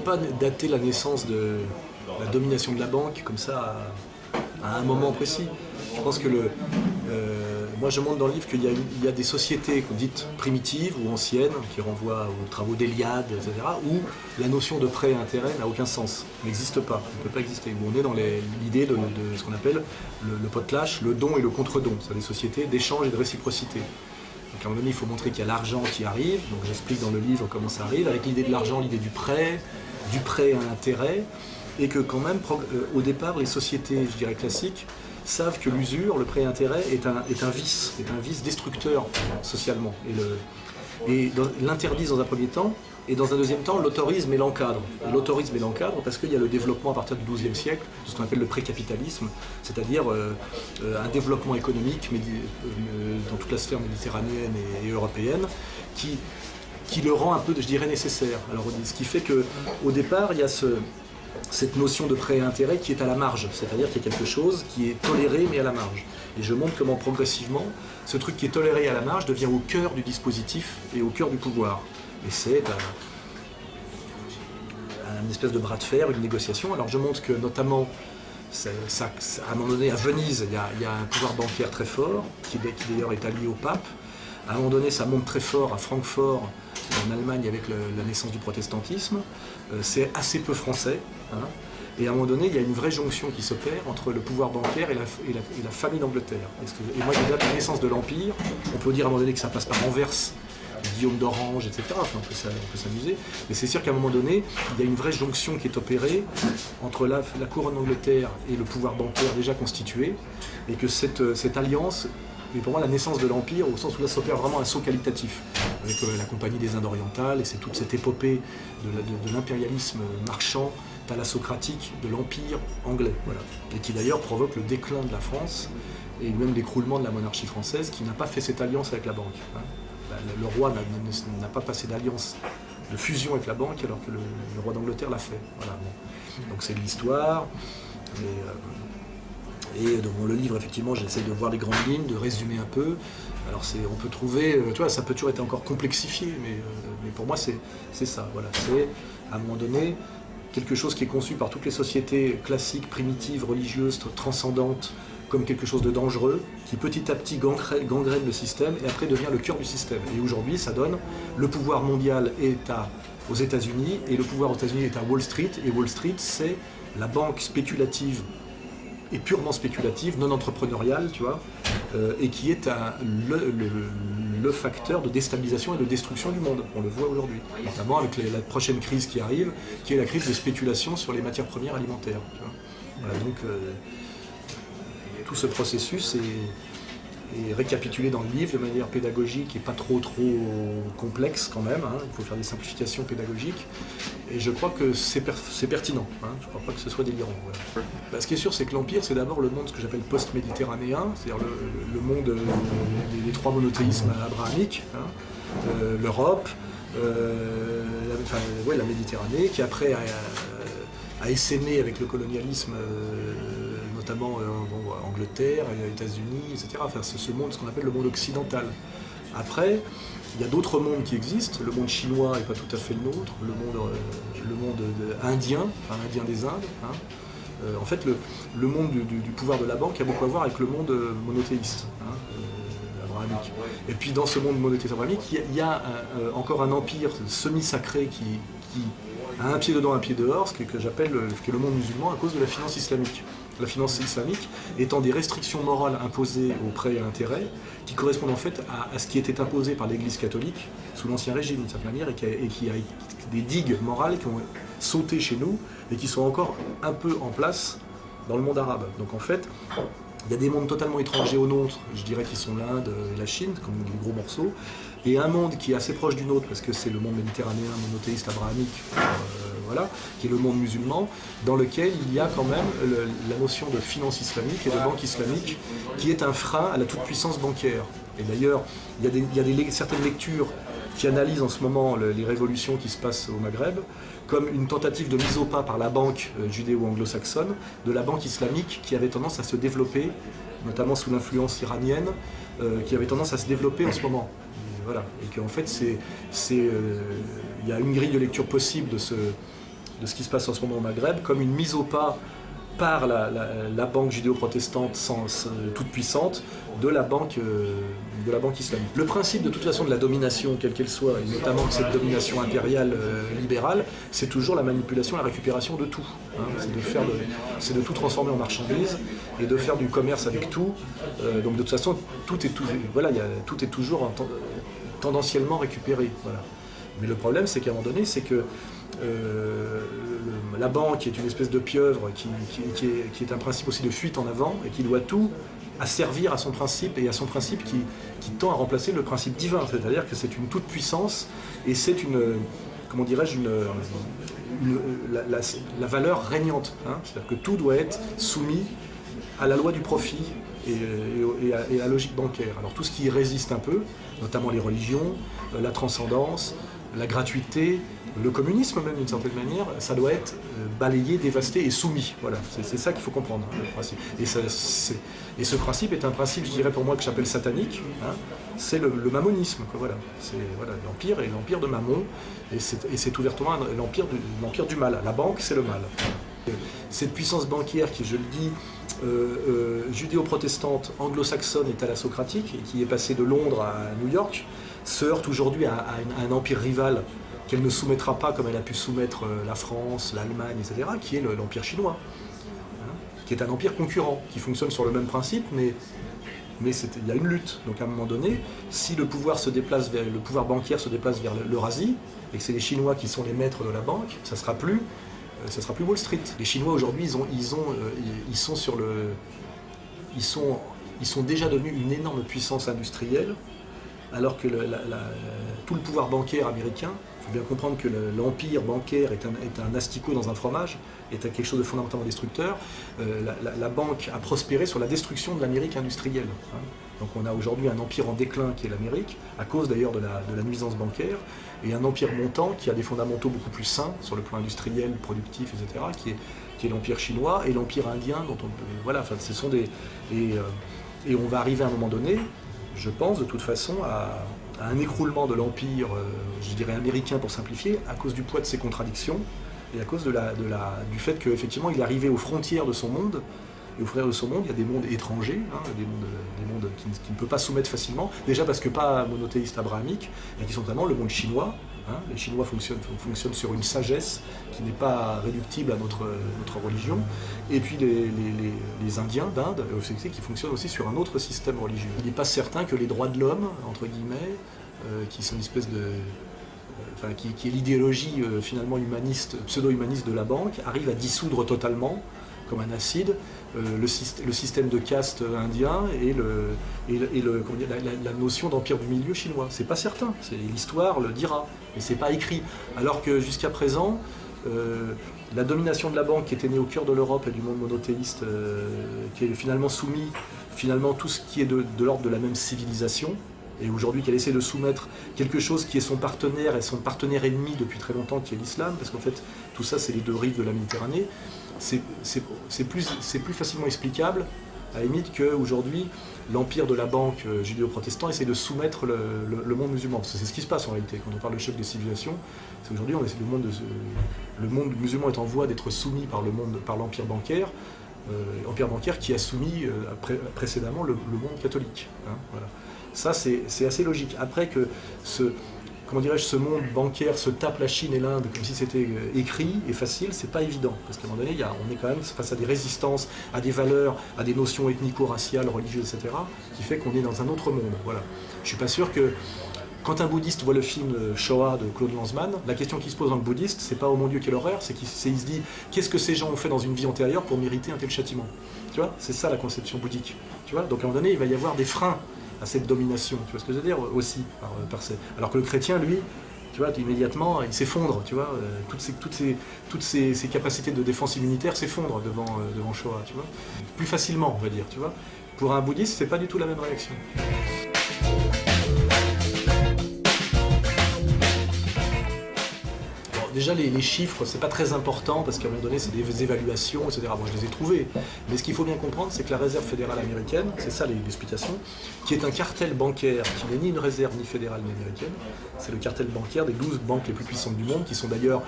peut pas dater la naissance de la domination de la banque comme ça à un moment précis. Je pense que moi je montre dans le livre qu'il y a des sociétés dites primitives ou anciennes, qui renvoient aux travaux d'Eliade, etc., où la notion de prêt et intérêt n'a aucun sens, n'existe pas, ne peut pas exister, où on est dans l'idée de ce qu'on appelle le potlatch, le don et le contre-don, c'est des sociétés d'échange et de réciprocité. Donc à un moment donné, il faut montrer qu'il y a l'argent qui arrive, donc j'explique dans le livre comment ça arrive, avec l'idée de l'argent, l'idée du prêt à intérêt, et que quand même, au départ, les sociétés, je dirais classiques, savent que l'usure, le prêt à intérêt, est un vice destructeur socialement, et l'interdisent dans un premier temps, et dans un deuxième temps, l'autorisme et l'encadre. L'autorisme et l'encadre parce qu'il y a le développement à partir du XIIe siècle, de ce qu'on appelle le précapitalisme, c'est-à-dire un développement économique dans toute la sphère méditerranéenne et européenne, qui le rend un peu, je dirais, nécessaire. Alors, ce qui fait qu'au départ, il y a cette notion de prêt à intérêt qui est à la marge, c'est-à-dire qu'il y a quelque chose qui est toléré mais à la marge. Et je montre comment progressivement, ce truc qui est toléré à la marge devient au cœur du dispositif et au cœur du pouvoir. Et c'est une espèce de bras de fer, une négociation. Alors je montre que notamment, à un moment donné à Venise, il y a un pouvoir bancaire très fort, qui d'ailleurs est allié au pape. À un moment donné, ça monte très fort à Francfort, en Allemagne, avec la naissance du protestantisme. C'est assez peu français. Hein. Et à un moment donné, il y a une vraie jonction qui s'opère entre le pouvoir bancaire et la famille d'Angleterre. Et moi, je date la naissance de l'Empire. On peut dire à un moment donné que ça passe par Anvers, Guillaume d'Orange, etc. Enfin, on peut s'amuser. Mais c'est sûr qu'à un moment donné, il y a une vraie jonction qui est opérée entre la couronne d'Angleterre et le pouvoir bancaire déjà constitué. Et que cette alliance... Mais pour moi, la naissance de l'Empire, au sens où là s'opère vraiment un saut qualitatif, avec la Compagnie des Indes orientales, et c'est toute cette épopée de l'impérialisme marchand, thalassocratique, de l'Empire anglais, voilà. Et qui d'ailleurs provoque le déclin de la France, et même l'écroulement de la monarchie française, qui n'a pas fait cette alliance avec la banque. Hein. Le roi n'a pas passé d'alliance, de fusion avec la banque, alors que le roi d'Angleterre l'a fait. Voilà, bon. Donc c'est de l'histoire. Et dans le livre, effectivement, j'essaie de voir les grandes lignes, de résumer un peu. Alors on peut trouver, tu vois, ça peut toujours être encore complexifié, mais pour moi c'est ça, voilà. C'est, à un moment donné, quelque chose qui est conçu par toutes les sociétés classiques, primitives, religieuses, transcendantes, comme quelque chose de dangereux, qui petit à petit gangrène le système, et après devient le cœur du système. Et aujourd'hui, ça donne, le pouvoir mondial est aux États-Unis, et le pouvoir aux États-Unis est à Wall Street, et Wall Street, c'est la banque spéculative, et purement spéculative, non entrepreneuriale, tu vois, et qui est le facteur de déstabilisation et de destruction du monde. On le voit aujourd'hui, notamment avec la prochaine crise qui arrive, qui est la crise de spéculation sur les matières premières alimentaires. Tu vois. Voilà, donc tout ce processus est récapitulé dans le livre de manière pédagogique et pas trop complexe quand même. Hein. Il faut faire des simplifications pédagogiques. Et je crois que c'est pertinent. Hein. Je ne crois pas que ce soit délirant. Voilà. Bah, ce qui est sûr, c'est que l'Empire, c'est d'abord le monde ce que j'appelle post-méditerranéen, c'est-à-dire le monde des trois monothéismes abrahamiques, hein. L'Europe, la Méditerranée, qui après a essaimé avec le colonialisme, notamment Angleterre, États-Unis, etc. Enfin, c'est ce monde, ce qu'on appelle le monde occidental. Après, il y a d'autres mondes qui existent. Le monde chinois n'est pas tout à fait le nôtre, le monde indien, enfin indien des Indes. Hein. En fait, le monde du pouvoir de la banque a beaucoup à voir avec le monde monothéiste, hein, abrahamique. Et puis dans ce monde monothéiste abrahamique, il y a encore un empire semi-sacré qui a un pied dedans, un pied dehors, ce que j'appelle le monde musulman à cause de la finance islamique. La finance islamique étant des restrictions morales imposées aux prêts à intérêt qui correspondent en fait à ce qui était imposé par l'Église catholique sous l'Ancien Régime d'une certaine manière et qui a des digues morales qui ont sauté chez nous et qui sont encore un peu en place dans le monde arabe. Donc en fait, il y a des mondes totalement étrangers aux nôtres, je dirais qui sont l'Inde et la Chine, comme les gros morceaux, et un monde qui est assez proche du nôtre, parce que c'est le monde méditerranéen, monothéiste, abrahamique, voilà, qui est le monde musulman, dans lequel il y a quand même la notion de finance islamique et de banque islamique, qui est un frein à la toute-puissance bancaire. Et d'ailleurs, il y a certaines lectures qui analysent en ce moment les révolutions qui se passent au Maghreb, comme une tentative de mise au pas par la banque judéo-anglo-saxonne, de la banque islamique qui avait tendance à se développer, notamment sous l'influence iranienne, qui avait tendance à se développer en ce moment. Voilà. Et qu'en fait, il y a une grille de lecture possible de ce qui se passe en ce moment au Maghreb comme une mise au pas par la banque judéo-protestante toute puissante de la banque islamique. Le principe de toute façon de la domination, quelle qu'elle soit, et notamment de cette domination impériale libérale, c'est toujours la manipulation, la récupération de tout. Hein. C'est de tout transformer en marchandise et de faire du commerce avec tout. Donc de toute façon, tout est toujours tendanciellement récupéré. Voilà. Mais le problème, c'est qu'à un moment donné, c'est que la banque est une espèce de pieuvre qui est un principe aussi de fuite en avant et qui doit tout à servir à son principe et à son principe qui tend à remplacer le principe divin, c'est-à-dire que c'est une toute puissance et c'est comment dirais-je, la valeur régnante. Hein, c'est-à-dire que tout doit être soumis à la loi du profit et à la logique bancaire. Alors tout ce qui résiste un peu, notamment les religions, la transcendance, la gratuité, le communisme même d'une certaine manière, ça doit être balayé, dévasté et soumis. Voilà, c'est ça qu'il faut comprendre, le principe. Et ce principe est un principe, je dirais pour moi, que j'appelle satanique. Hein. C'est le mammonisme. Voilà. C'est l'empire et l'empire de Mammon, et c'est ouvertement l'empire du mal. La banque, c'est le mal. Cette puissance bancaire qui, je le dis, judéo-protestante, anglo-saxonne et thalassocratique, et qui est passée de Londres à New York, se heurte aujourd'hui à un empire rival qu'elle ne soumettra pas comme elle a pu soumettre la France, l'Allemagne, etc., qui est l'empire chinois, hein, qui est un empire concurrent, qui fonctionne sur le même principe, mais il y a une lutte. Donc à un moment donné, si le pouvoir bancaire se déplace vers l'Eurasie, et que c'est les Chinois qui sont les maîtres de la banque, ça sera plus Wall Street. Les Chinois aujourd'hui, ils sont déjà devenus une énorme puissance industrielle, alors que tout le pouvoir bancaire américain, il faut bien comprendre que l'empire bancaire est un asticot dans un fromage, est quelque chose de fondamentalement destructeur. La banque a prospéré sur la destruction de l'Amérique industrielle. Hein. Donc on a aujourd'hui un empire en déclin qui est l'Amérique, à cause d'ailleurs de la nuisance bancaire, et un empire montant qui a des fondamentaux beaucoup plus sains sur le plan industriel, productif, etc., qui est l'empire chinois et l'empire indien, dont on peut... Voilà, enfin, ce sont des... Et on va arriver à un moment donné, je pense, de toute façon, à un écroulement de l'empire, je dirais américain pour simplifier, à cause du poids de ses contradictions et à cause du fait qu'effectivement il est arrivé aux frontières de son monde. Et aux frontières de son monde, il y a des mondes étrangers, hein, des mondes qui ne peut pas soumettre facilement, déjà parce que pas monothéistes abrahamiques, et qui sont notamment le monde chinois. Hein. Les Chinois fonctionnent sur une sagesse qui n'est pas réductible à notre religion, et puis les Indiens d'Inde, qui fonctionnent aussi sur un autre système religieux. Il n'est pas certain que les droits de l'homme, entre guillemets, qui sont une espèce de... qui est l'idéologie finalement humaniste, pseudo-humaniste de la banque, arrive à dissoudre totalement, comme un acide, le système de caste indien et la notion d'empire du milieu chinois. C'est pas certain, l'histoire le dira, mais c'est pas écrit. Alors que jusqu'à présent, la domination de la banque qui était née au cœur de l'Europe et du monde monothéiste, qui est finalement soumis, tout ce qui est de l'ordre de la même civilisation, et aujourd'hui qu'elle essaie de soumettre quelque chose qui est son partenaire et son partenaire ennemi depuis très longtemps, qui est l'islam, parce qu'en fait tout ça c'est les deux rives de la Méditerranée, c'est plus facilement explicable à la limite qu'aujourd'hui l'empire de la banque judéo-protestant essaie de soumettre le monde musulman, parce que c'est ce qui se passe en réalité quand on parle de choc des civilisations. C'est aujourd'hui le monde musulman est en voie d'être soumis par l'empire bancaire. Empire bancaire qui a soumis précédemment le monde catholique. Hein, voilà. Ça, c'est assez logique. Après que ce monde bancaire se tape la Chine et l'Inde comme si c'était écrit et facile, c'est pas évident. Parce qu'à un moment donné, on est quand même face à des résistances, à des valeurs, à des notions ethnico-raciales, religieuses, etc., qui fait qu'on est dans un autre monde. Voilà. Je suis pas sûr que quand un bouddhiste voit le film Shoah de Claude Lanzmann, la question qui se pose dans le bouddhiste, c'est pas oh mon Dieu quelle horreur, c'est qu'il se dit qu'est-ce que ces gens ont fait dans une vie antérieure pour mériter un tel châtiment. Tu vois, c'est ça la conception bouddhique. Tu vois, donc à un moment donné, il va y avoir des freins à cette domination. Tu vois ce que je veux dire aussi alors que le chrétien, lui, tu vois, immédiatement, il s'effondre. Tu vois, toutes ces capacités de défense immunitaire s'effondrent devant Shoah. Tu vois, plus facilement, on va dire. Tu vois, pour un bouddhiste, c'est pas du tout la même réaction. Déjà, les chiffres, c'est pas très important parce qu'à un moment donné, c'est des évaluations, etc. Bon, je les ai trouvés. Mais ce qu'il faut bien comprendre, c'est que la réserve fédérale américaine, c'est ça l'explication, qui est un cartel bancaire qui n'est ni une réserve ni fédérale ni américaine. C'est le cartel bancaire des 12 banques les plus puissantes du monde, qui sont d'ailleurs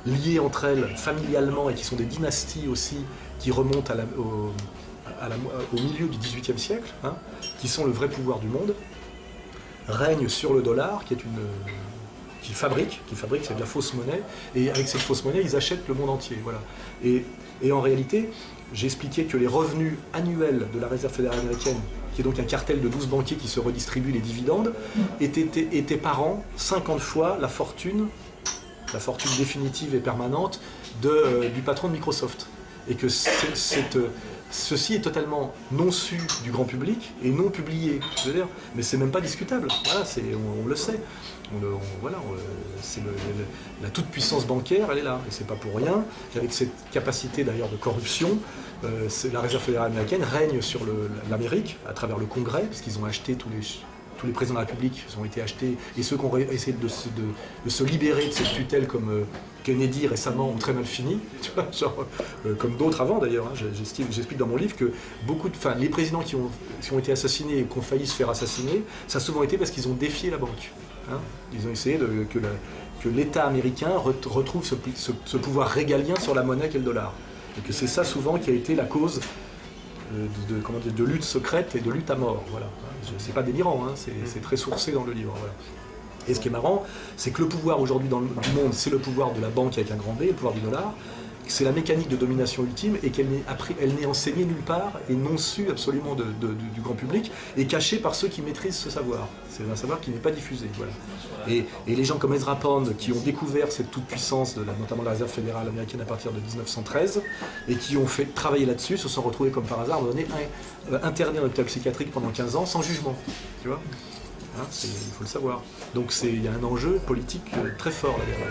liées entre elles familialement et qui sont des dynasties aussi qui remontent au milieu du XVIIIe siècle, hein, qui sont le vrai pouvoir du monde, règnent sur le dollar, qui fabriquent, c'est de la fausse monnaie, et avec cette fausse monnaie, ils achètent le monde entier. Voilà. Et en réalité, j'ai expliqué que les revenus annuels de la Réserve fédérale américaine, qui est donc un cartel de 12 banquiers qui se redistribuent les dividendes, étaient par an 50 fois la fortune définitive et permanente du patron de Microsoft. Et que ceci est totalement non su du grand public et non publié, je veux dire, mais c'est même pas discutable. Voilà, on le sait. La toute-puissance bancaire, elle est là. Et c'est pas pour rien qu'avec cette capacité d'ailleurs de corruption, la Réserve fédérale américaine règne sur l'Amérique à travers le Congrès, parce qu'ils ont acheté tous les présidents de la République ont été achetés, et ceux qui ont essayé de se libérer de cette tutelle, comme Kennedy récemment, ont très mal fini, tu vois, comme d'autres avant d'ailleurs. Hein. J'explique dans mon livre que les présidents qui ont été assassinés et qui ont failli se faire assassiner, ça a souvent été parce qu'ils ont défié la banque. Hein. Ils ont essayé que l'État américain retrouve ce pouvoir régalien sur la monnaie qu'est le dollar. Et que c'est ça souvent qui a été la cause de lutte secrète et de lutte à mort. Voilà. C'est pas délirant, hein, c'est très sourcé dans le livre. Voilà. Et ce qui est marrant, c'est que le pouvoir aujourd'hui du monde, c'est le pouvoir de la banque avec un grand B, le pouvoir du dollar. C'est la mécanique de domination ultime et qu'elle n'est enseignée nulle part et non su absolument du grand public et cachée par ceux qui maîtrisent ce savoir. C'est un savoir qui n'est pas diffusé. Voilà. Et les gens comme Ezra Pound qui ont découvert cette toute-puissance, notamment la Réserve fédérale américaine à partir de 1913 et qui ont fait travailler là-dessus, se sont retrouvés comme par hasard à un moment donné internés en hôpital psychiatrique pendant 15 ans sans jugement. Tu vois, hein, il faut le savoir. Donc il y a un enjeu politique très fort là-derrière.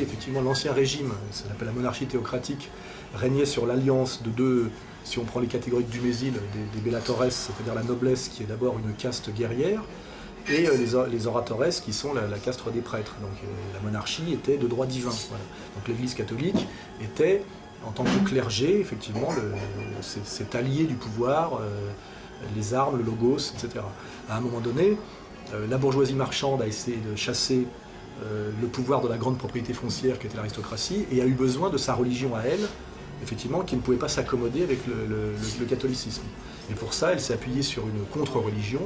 Effectivement, l'ancien régime, ça s'appelle la monarchie théocratique, régnait sur l'alliance de deux, si on prend les catégories de Dumézil, des bellatores, c'est-à-dire la noblesse qui est d'abord une caste guerrière, et les oratores qui sont la caste des prêtres. Donc la monarchie était de droit divin. Voilà. Donc l'Église catholique était, en tant que clergé, effectivement, cet allié du pouvoir, les armes, le logos, etc. À un moment donné, la bourgeoisie marchande a essayé de chasser le pouvoir de la grande propriété foncière qui était l'aristocratie, et a eu besoin de sa religion à elle, effectivement, qui ne pouvait pas s'accommoder avec le catholicisme. Et pour ça, elle s'est appuyée sur une contre-religion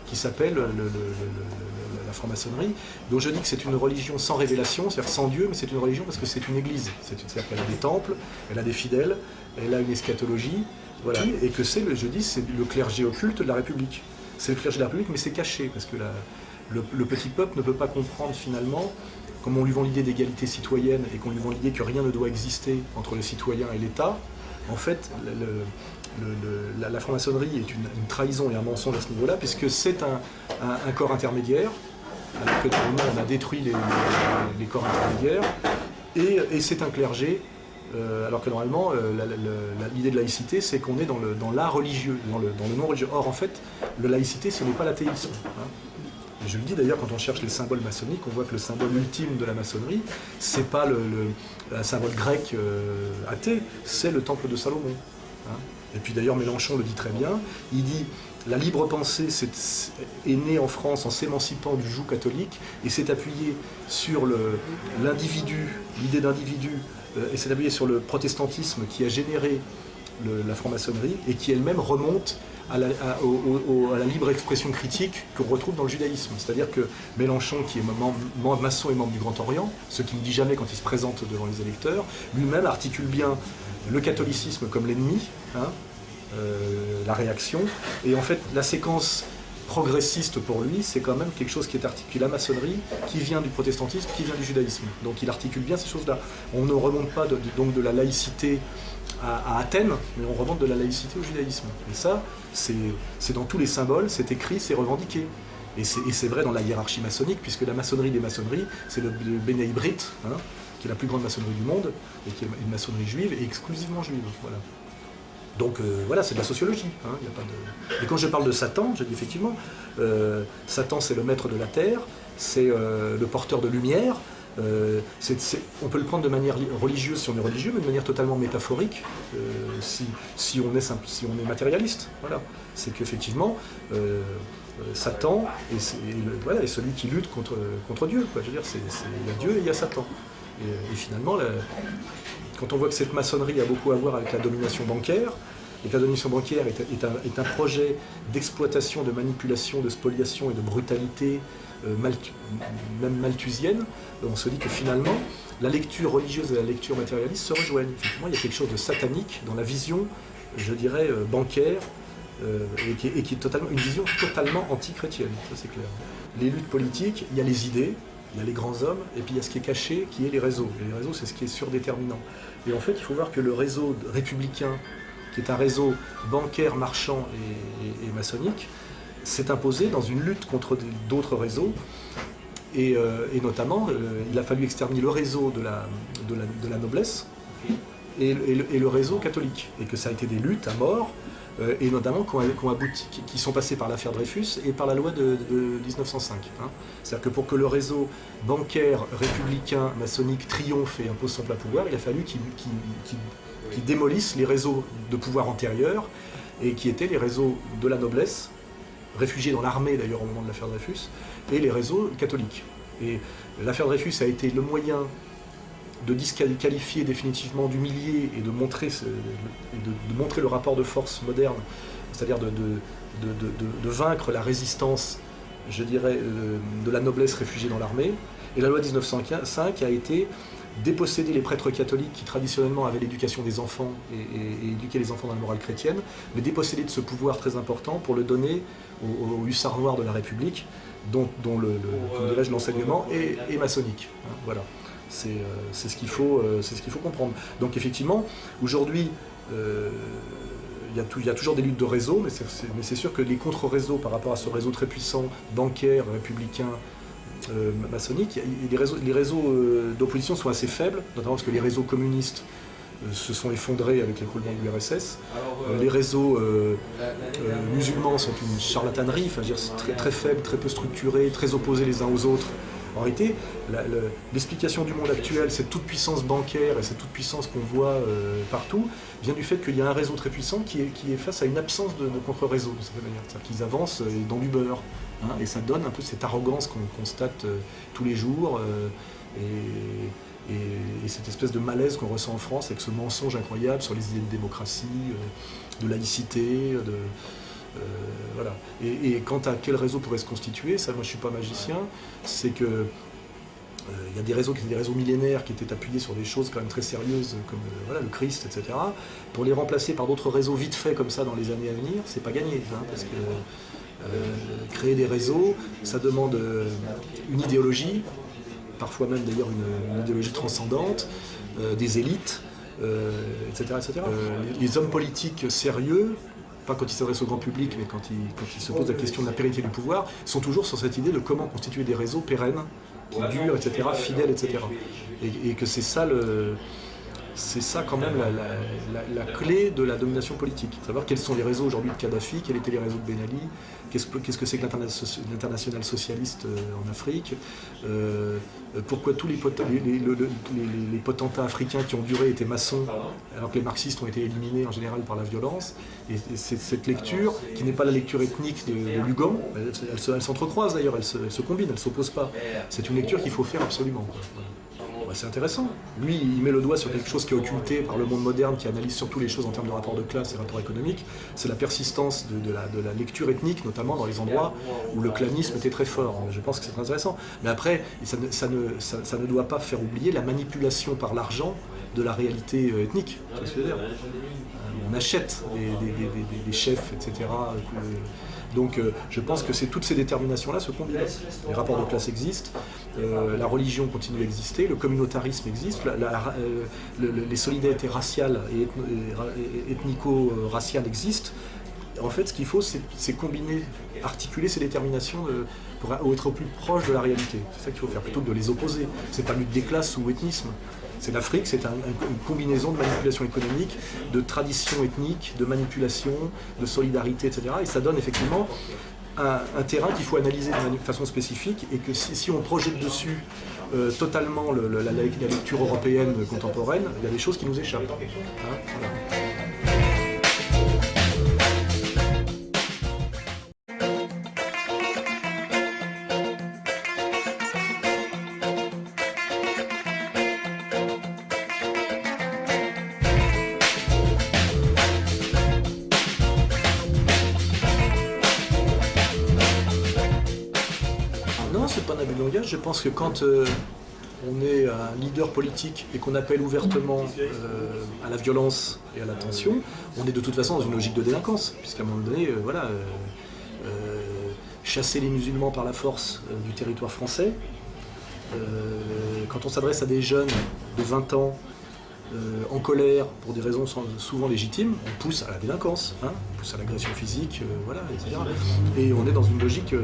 qui s'appelle la franc-maçonnerie, dont je dis que c'est une religion sans révélation, c'est-à-dire sans Dieu, mais c'est une religion parce que c'est une église. C'est-à-dire qu'elle a des temples, elle a des fidèles, elle a une eschatologie, voilà. Et que c'est le clergé occulte de la République. C'est le clergé de la République, mais c'est caché, parce que le petit peuple ne peut pas comprendre finalement, comme on lui vend l'idée d'égalité citoyenne et qu'on lui vend l'idée que rien ne doit exister entre le citoyen et l'État. En fait, la franc-maçonnerie est une trahison et un mensonge à ce niveau-là, puisque c'est un corps intermédiaire, alors que normalement on a détruit les corps intermédiaires, et c'est un clergé, alors que normalement l'idée de laïcité, c'est qu'on est dans l'art religieux, dans le non-religieux. Or en fait, la laïcité, ce n'est pas l'athéisme. Hein. Et je le dis d'ailleurs, quand on cherche les symboles maçonniques, on voit que le symbole ultime de la maçonnerie, c'est pas un symbole grec athée, c'est le temple de Salomon. Hein. Et puis d'ailleurs Mélenchon le dit très bien, il dit la libre pensée est née en France en s'émancipant du joug catholique et s'est appuyée sur l'individu, l'idée d'individu, et s'est appuyée sur le protestantisme qui a généré la franc-maçonnerie et qui elle-même remonte à la libre expression critique qu'on retrouve dans le judaïsme. C'est-à-dire que Mélenchon, qui est maçon et membre du Grand Orient, ce qu'il ne dit jamais quand il se présente devant les électeurs, lui-même articule bien le catholicisme comme l'ennemi, hein, la réaction, et en fait la séquence progressiste pour lui, c'est quand même quelque chose qui est articulé, la maçonnerie, qui vient du protestantisme, qui vient du judaïsme. Donc il articule bien ces choses-là. On ne remonte pas donc de la laïcité à Athènes, mais on remonte de la laïcité au judaïsme. Et ça, c'est dans tous les symboles, c'est écrit, c'est revendiqué. Et c'est vrai dans la hiérarchie maçonnique, puisque la maçonnerie des maçonneries, c'est le Bénéi Brit, hein, qui est la plus grande maçonnerie du monde, et qui est une maçonnerie juive, et exclusivement juive. Voilà. Donc voilà, c'est de la sociologie. Hein, y a pas de... Et quand je parle de Satan, je dis effectivement, Satan c'est le maître de la terre, c'est le porteur de lumière. On peut le prendre de manière religieuse si on est religieux, mais de manière totalement métaphorique si on est matérialiste. Voilà. C'est qu'effectivement, Satan est celui qui lutte contre Dieu. Quoi. Je veux dire, il y a Dieu et il y a Satan. Et finalement, quand on voit que cette maçonnerie a beaucoup à voir avec la domination bancaire, et que la domination bancaire est un projet d'exploitation, de manipulation, de spoliation et de brutalité, même malthusienne, on se dit que finalement, la lecture religieuse et la lecture matérialiste se rejoignent. Effectivement, il y a quelque chose de satanique dans la vision, je dirais, bancaire, et qui est totalement, une vision totalement anti-chrétienne, ça c'est clair. Les luttes politiques, il y a les idées, il y a les grands hommes, et puis il y a ce qui est caché, qui est les réseaux. Et les réseaux, c'est ce qui est surdéterminant. Et en fait, il faut voir que le réseau républicain, qui est un réseau bancaire, marchand et maçonnique, s'est imposé dans une lutte contre d'autres réseaux. Et notamment, il a fallu exterminer le réseau de la noblesse et le réseau catholique. Et que ça a été des luttes à mort, et notamment qui sont passées par l'affaire Dreyfus et par la loi de 1905. Hein. C'est-à-dire que pour que le réseau bancaire, républicain, maçonnique triomphe et impose son plein pouvoir, il a fallu qu'il démolisse les réseaux de pouvoir antérieurs, et qui étaient les réseaux de la noblesse, réfugiés dans l'armée d'ailleurs au moment de l'affaire Dreyfus, et les réseaux catholiques. Et l'affaire Dreyfus a été le moyen de disqualifier définitivement, d'humilier et de montrer le rapport de force moderne, c'est-à-dire de vaincre la résistance, je dirais, de la noblesse réfugiée dans l'armée. Et la loi de 1905 a été déposséder les prêtres catholiques qui traditionnellement avaient l'éducation des enfants et éduquer les enfants dans la morale chrétienne, mais déposséder de ce pouvoir très important pour le donner aux hussards noirs de la République, dont l'enseignement est maçonnique. Hein, voilà. C'est ce qu'il faut comprendre. Donc effectivement, aujourd'hui, il y a toujours des luttes de réseau, mais c'est sûr que les contre-réseaux par rapport à ce réseau très puissant, bancaire, républicain, maçonnique, les réseaux d'opposition sont assez faibles, notamment parce que les réseaux communistes se sont effondrés avec l'écroulement de l'URSS. Les réseaux musulmans sont une charlatanerie, enfin, très, très faibles, très peu structurés, très opposés les uns aux autres. En réalité, l'explication du monde actuel, cette toute-puissance bancaire et cette toute-puissance qu'on voit partout, vient du fait qu'il y a un réseau très puissant qui est face à une absence de contre-réseau, de cette manière. C'est-à-dire qu'ils avancent dans du beurre. Hein, et ça donne un peu cette arrogance qu'on constate tous les jours, et cette espèce de malaise qu'on ressent en France avec ce mensonge incroyable sur les idées de démocratie, de laïcité, voilà. Et quant à quel réseau pourrait se constituer, ça, moi je ne suis pas magicien, c'est que il y a des réseaux qui étaient des réseaux millénaires qui étaient appuyés sur des choses quand même très sérieuses comme voilà, le Christ, etc. Pour les remplacer par d'autres réseaux vite faits comme ça dans les années à venir, c'est pas gagné, hein, parce que créer des réseaux, ça demande une idéologie, parfois même d'ailleurs une idéologie transcendante, des élites, etc. etc. Les hommes politiques sérieux, pas quand ils s'adressent au grand public, mais quand ils se posent la question de la pérennité du pouvoir, sont toujours sur cette idée de comment constituer des réseaux pérennes, qui durent, etc., fidèles, etc. Et que c'est ça quand même la clé de la domination politique. Savoir quels sont les réseaux aujourd'hui de Kadhafi, quels étaient les réseaux de Ben Ali, qu'est-ce que c'est que l'international socialiste en Afrique, pourquoi tous les potentats africains qui ont duré étaient maçons, alors que les marxistes ont été éliminés en général par la violence. Et c'est cette lecture, qui n'est pas la lecture ethnique de Lugan, elle s'entrecroise d'ailleurs, elle se combine, elle ne s'oppose pas. C'est une lecture qu'il faut faire absolument. Quoi. Voilà. C'est intéressant. Lui, il met le doigt sur quelque chose qui est occulté par le monde moderne, qui analyse surtout les choses en termes de rapport de classe et rapport économique. C'est la persistance de la lecture ethnique, notamment dans les endroits où le clanisme était très fort. Je pense que c'est intéressant. Mais après, ça ne doit pas faire oublier la manipulation par l'argent de la réalité ethnique. C'est ce que je veux dire. On achète des chefs, etc. Donc je pense que toutes ces déterminations-là se combinent. Les rapports de classe existent, la religion continue à exister, le communautarisme existe, les solidarités raciales et ethnico-raciales existent. En fait, ce qu'il faut, c'est combiner, articuler ces déterminations pour être au plus proche de la réalité. C'est ça qu'il faut faire, plutôt que de les opposer. C'est pas lutte des classes ou ethnisme. C'est l'Afrique, c'est une combinaison de manipulation économique, de tradition ethnique, de manipulation, de solidarité, etc. Et ça donne effectivement un terrain qu'il faut analyser de façon spécifique, et que si on projette dessus totalement la lecture européenne contemporaine, il y a des choses qui nous échappent. Hein, voilà. Non, c'est pas un abus de langage. Je pense que quand on est un leader politique et qu'on appelle ouvertement à la violence et à la tension, on est de toute façon dans une logique de délinquance, puisqu'à un moment donné, chasser les musulmans par la force du territoire français, quand on s'adresse à des jeunes de 20 ans en colère pour des raisons souvent légitimes, on pousse à la délinquance, hein, on pousse à l'agression physique, etc. Et on est dans une logique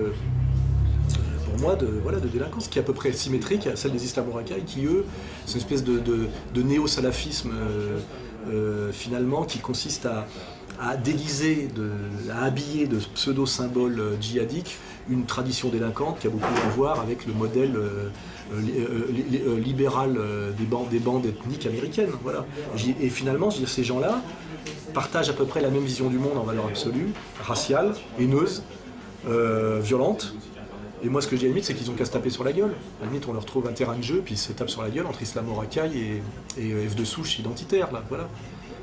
pour moi, de délinquance qui est à peu près symétrique à celle des islamo-racailles, qui eux, c'est une espèce de néo-salafisme finalement, qui consiste à déguiser, à habiller de pseudo-symboles djihadiques une tradition délinquante qui a beaucoup à voir avec le modèle libéral des bandes ethniques américaines. Voilà. Et finalement, je veux dire, ces gens-là partagent à peu près la même vision du monde en valeur absolue, raciale, haineuse, violente. Et moi, ce que j'ai à la limite, c'est qu'ils ont qu'à se taper sur la gueule. À la limite, on leur trouve un terrain de jeu, puis ils se tapent sur la gueule entre islamo-racailles et F de souche identitaire, là, voilà.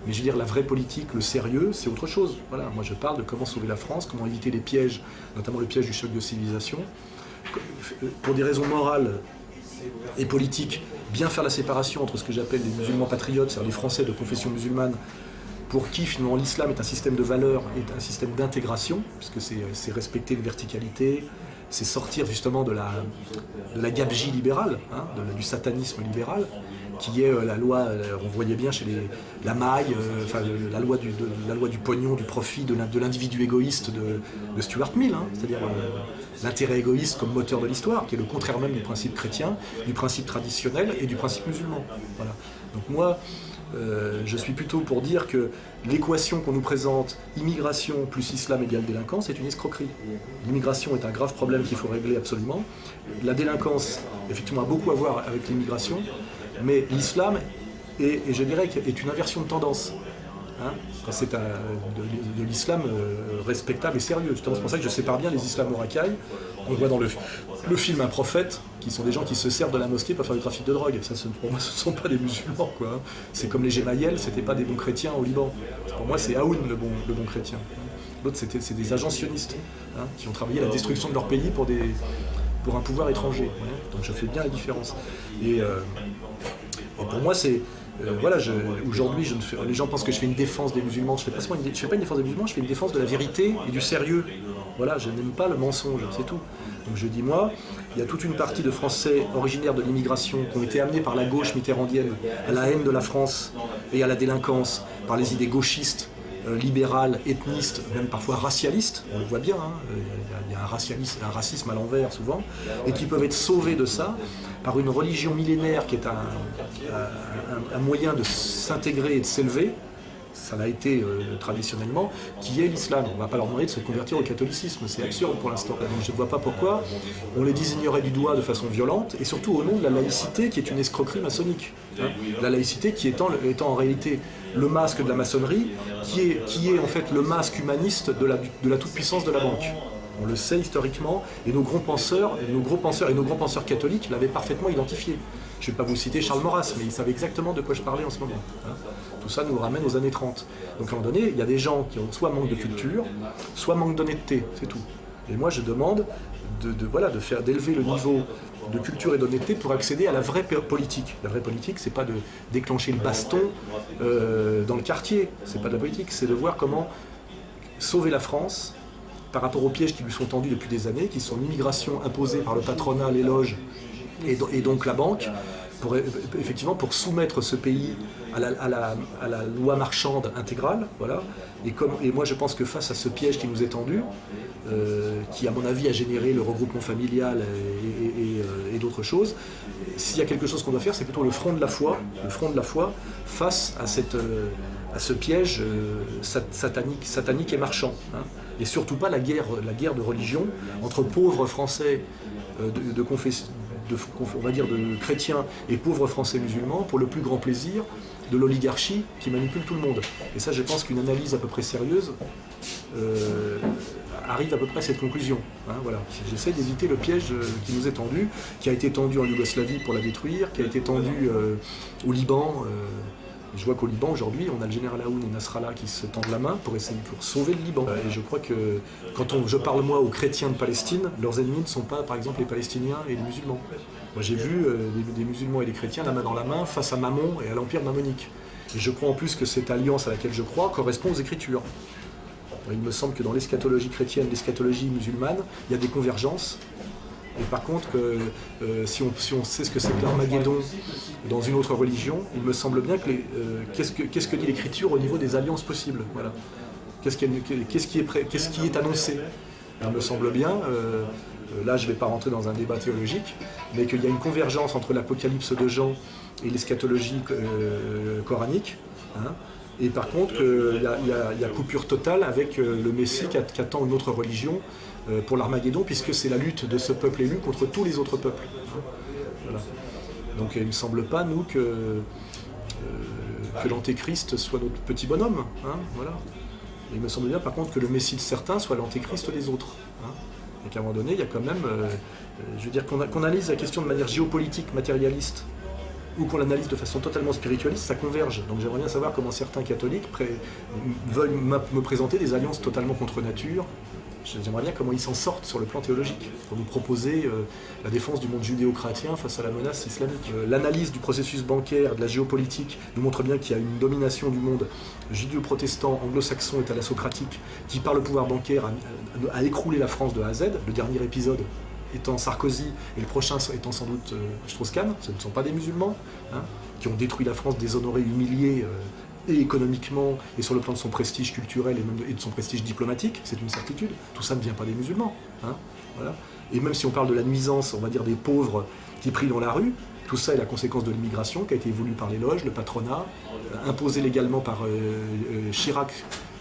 Mais je veux dire, la vraie politique, le sérieux, c'est autre chose. Voilà, moi je parle de comment sauver la France, comment éviter les pièges, notamment le piège du choc de civilisation. Pour des raisons morales et politiques, bien faire la séparation entre ce que j'appelle les musulmans patriotes, c'est-à-dire les Français de confession musulmane, pour qui finalement l'islam est un système de valeurs, est un système d'intégration, puisque c'est respecter une verticalité, c'est sortir justement de la gabegie libérale, hein, du satanisme libéral, qui est la loi, on voyait bien chez la maille, la loi du pognon, du profit, de l'individu égoïste de Stuart Mill, hein, c'est-à-dire l'intérêt égoïste comme moteur de l'histoire, qui est le contraire même du principe chrétien, du principe traditionnel et du principe musulman. Voilà. Donc moi, je suis plutôt pour dire que l'équation qu'on nous présente, immigration plus islam égale délinquance, est une escroquerie. L'immigration est un grave problème qu'il faut régler absolument. La délinquance, effectivement, a beaucoup à voir avec l'immigration, mais l'islam, et je dirais, est une inversion de tendance. Hein, c'est de l'islam respectable et sérieux. C'est pour ça que je sépare bien les islamo-racailles. On voit dans le film Un prophète, qui sont des gens qui se servent de la mosquée pour faire du trafic de drogue. Ça, pour moi, ce ne sont pas des musulmans, quoi. C'est comme les Gemayel, c'était pas des bons chrétiens au Liban. Pour moi, c'est Aoun le bon chrétien. L'autre, c'est des agents sionistes, hein, qui ont travaillé la destruction de leur pays pour un pouvoir étranger. Hein. Donc je fais bien la différence. Et pour moi, c'est... voilà, aujourd'hui, les gens pensent que je fais une défense des musulmans. Je ne fais pas une défense des musulmans, je fais une défense de la vérité et du sérieux. Voilà, je n'aime pas le mensonge, c'est tout. Donc je dis, moi, il y a toute une partie de Français originaires de l'immigration qui ont été amenés par la gauche mitterrandienne à la haine de la France et à la délinquance, par les idées gauchistes, libérales, ethnistes, même parfois racialistes, on le voit bien, hein, il y a un racisme à l'envers souvent, et qui peuvent être sauvés de ça par une religion millénaire qui est un moyen de s'intégrer et de s'élever. Ça l'a été traditionnellement, qui est l'islam. On ne va pas leur demander de se convertir au catholicisme, c'est absurde pour l'instant. Donc je ne vois pas pourquoi on les désignerait du doigt de façon violente, et surtout au nom de la laïcité qui est une escroquerie maçonnique. Hein. La laïcité qui étant en réalité le masque de la maçonnerie, qui est en fait le masque humaniste de la toute-puissance de la banque. On le sait historiquement, et nos gros penseurs catholiques l'avaient parfaitement identifié. Je ne vais pas vous citer Charles Maurras, mais il savait exactement de quoi je parlais en ce moment. Hein. Tout ça nous ramène aux années 30. Donc à un moment donné, il y a des gens qui ont soit manque de culture, soit manque d'honnêteté, c'est tout. Et moi je demande d'élever le niveau de culture et d'honnêteté pour accéder à la vraie politique. La vraie politique, c'est pas de déclencher le baston dans le quartier, c'est pas de la politique, c'est de voir comment sauver la France par rapport aux pièges qui lui sont tendus depuis des années, qui sont l'immigration imposée par le patronat, les loges et donc la banque, pour soumettre ce pays à la loi marchande intégrale. Voilà. Et moi je pense que face à ce piège qui nous est tendu, qui à mon avis a généré le regroupement familial et et d'autres choses. S'il y a quelque chose qu'on doit faire, c'est plutôt le front de la foi face à ce piège satanique et marchand. Hein. Et surtout pas la guerre de religion entre pauvres Français on va dire de chrétiens et pauvres Français musulmans pour le plus grand plaisir de l'oligarchie qui manipule tout le monde. Et ça, je pense qu'une analyse à peu près sérieuse arrive à peu près à cette conclusion. Hein, voilà. J'essaie d'éviter le piège qui nous est tendu, qui a été tendu en Yougoslavie pour la détruire, qui a été tendu au Liban. Je vois qu'au Liban, aujourd'hui, on a le général Aoun et Nasrallah qui se tendent la main pour sauver le Liban. Et je crois que quand je parle, moi, aux chrétiens de Palestine, leurs ennemis ne sont pas, par exemple, les Palestiniens et les musulmans. Moi, j'ai vu des musulmans et des chrétiens la main dans la main face à Mammon et à l'Empire mammonique. Et je crois en plus que cette alliance à laquelle je crois correspond aux Écritures. Il me semble que dans l'eschatologie chrétienne, l'eschatologie musulmane, il y a des convergences. Et par contre, si on sait ce que c'est que l'Armageddon dans une autre religion, il me semble bien que qu'est-ce que dit l'Écriture au niveau des alliances possibles. Voilà. Qu'est-ce qui est annoncé? Il me semble bien, là je ne vais pas rentrer dans un débat théologique, mais qu'il y a une convergence entre l'Apocalypse de Jean et l'eschatologie coranique. Hein. Et par contre, il y a coupure totale avec le Messie qui attend une autre religion pour l'Armageddon, puisque c'est la lutte de ce peuple élu contre tous les autres peuples. Voilà. Donc il ne me semble pas, nous, que l'Antéchrist soit notre petit bonhomme. Hein, voilà. Il me semble bien, par contre, que le Messie de certains soit l'Antéchrist des autres. Hein. Et qu'à un moment donné, il y a quand même, je veux dire, qu'on analyse la question de manière géopolitique, matérialiste, ou qu'on l'analyse de façon totalement spiritualiste, ça converge. Donc j'aimerais bien savoir comment certains catholiques veulent me présenter des alliances totalement contre nature. J'aimerais bien comment ils s'en sortent sur le plan théologique, pour nous proposer la défense du monde judéo-chrétien face à la menace islamique. L'analyse du processus bancaire, de la géopolitique, nous montre bien qu'il y a une domination du monde judéo-protestant, anglo-saxon et thalassocratique, qui par le pouvoir bancaire a écroulé la France de A à Z. Le dernier épisode étant Sarkozy et le prochain étant sans doute Strauss-Kahn, ce ne sont pas des musulmans, hein, qui ont détruit la France, déshonoré, humilié, et économiquement, et sur le plan de son prestige culturel et de son prestige diplomatique, c'est une certitude. Tout ça ne vient pas des musulmans. Hein, voilà. Et même si on parle de la nuisance, on va dire des pauvres qui prient dans la rue, tout ça est la conséquence de l'immigration qui a été voulue par les loges, le patronat, imposée légalement par Chirac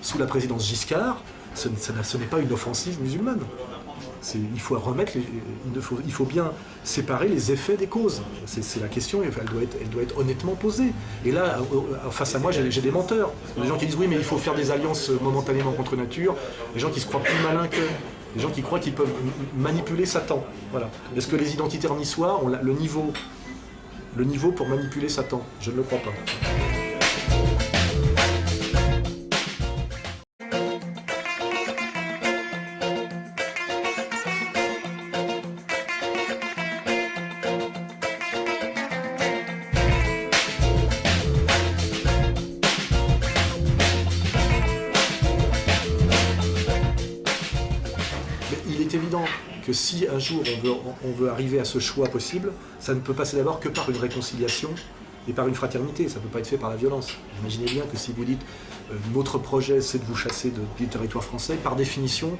sous la présidence Giscard. Ce n'est pas une offensive musulmane. Il faut bien séparer les effets des causes. C'est la question, elle doit être honnêtement posée. Et là, face à moi, j'ai des menteurs. Des gens qui disent oui, mais il faut faire des alliances momentanément contre nature. Des gens qui se croient plus malins qu'eux. Des gens qui croient qu'ils peuvent manipuler Satan. Voilà. Est-ce que les identitaires niçois ont le niveau pour manipuler Satan? Je ne le crois pas. Que si un jour on veut arriver à ce choix possible, ça ne peut passer d'abord que par une réconciliation et par une fraternité, ça ne peut pas être fait par la violence. Imaginez bien que si vous dites notre projet c'est de vous chasser du territoire français, par définition,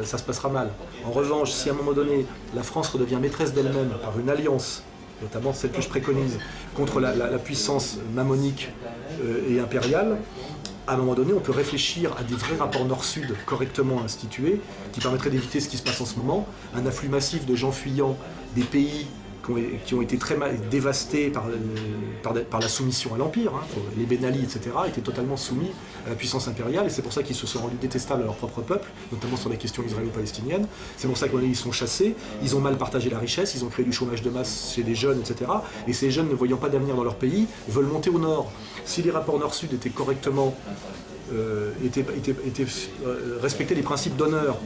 ça se passera mal. En revanche, si à un moment donné, la France redevient maîtresse d'elle-même par une alliance, notamment celle que je préconise, contre la puissance mammonique et impériale, à un moment donné, on peut réfléchir à des vrais rapports nord-sud correctement institués, qui permettraient d'éviter ce qui se passe en ce moment, un afflux massif de gens fuyant des pays qui ont été très mal dévastés par la soumission à l'Empire. Hein. Les Ben Ali, etc., étaient totalement soumis à la puissance impériale, et c'est pour ça qu'ils se sont rendus détestables à leur propre peuple, notamment sur les questions israélo-palestiniennes. C'est pour ça qu'ils sont chassés, ils ont mal partagé la richesse, ils ont créé du chômage de masse chez des jeunes, etc. Et ces jeunes, ne voyant pas d'avenir dans leur pays, veulent monter au nord. Si les rapports nord-sud étaient correctement respecter les principes d'honneur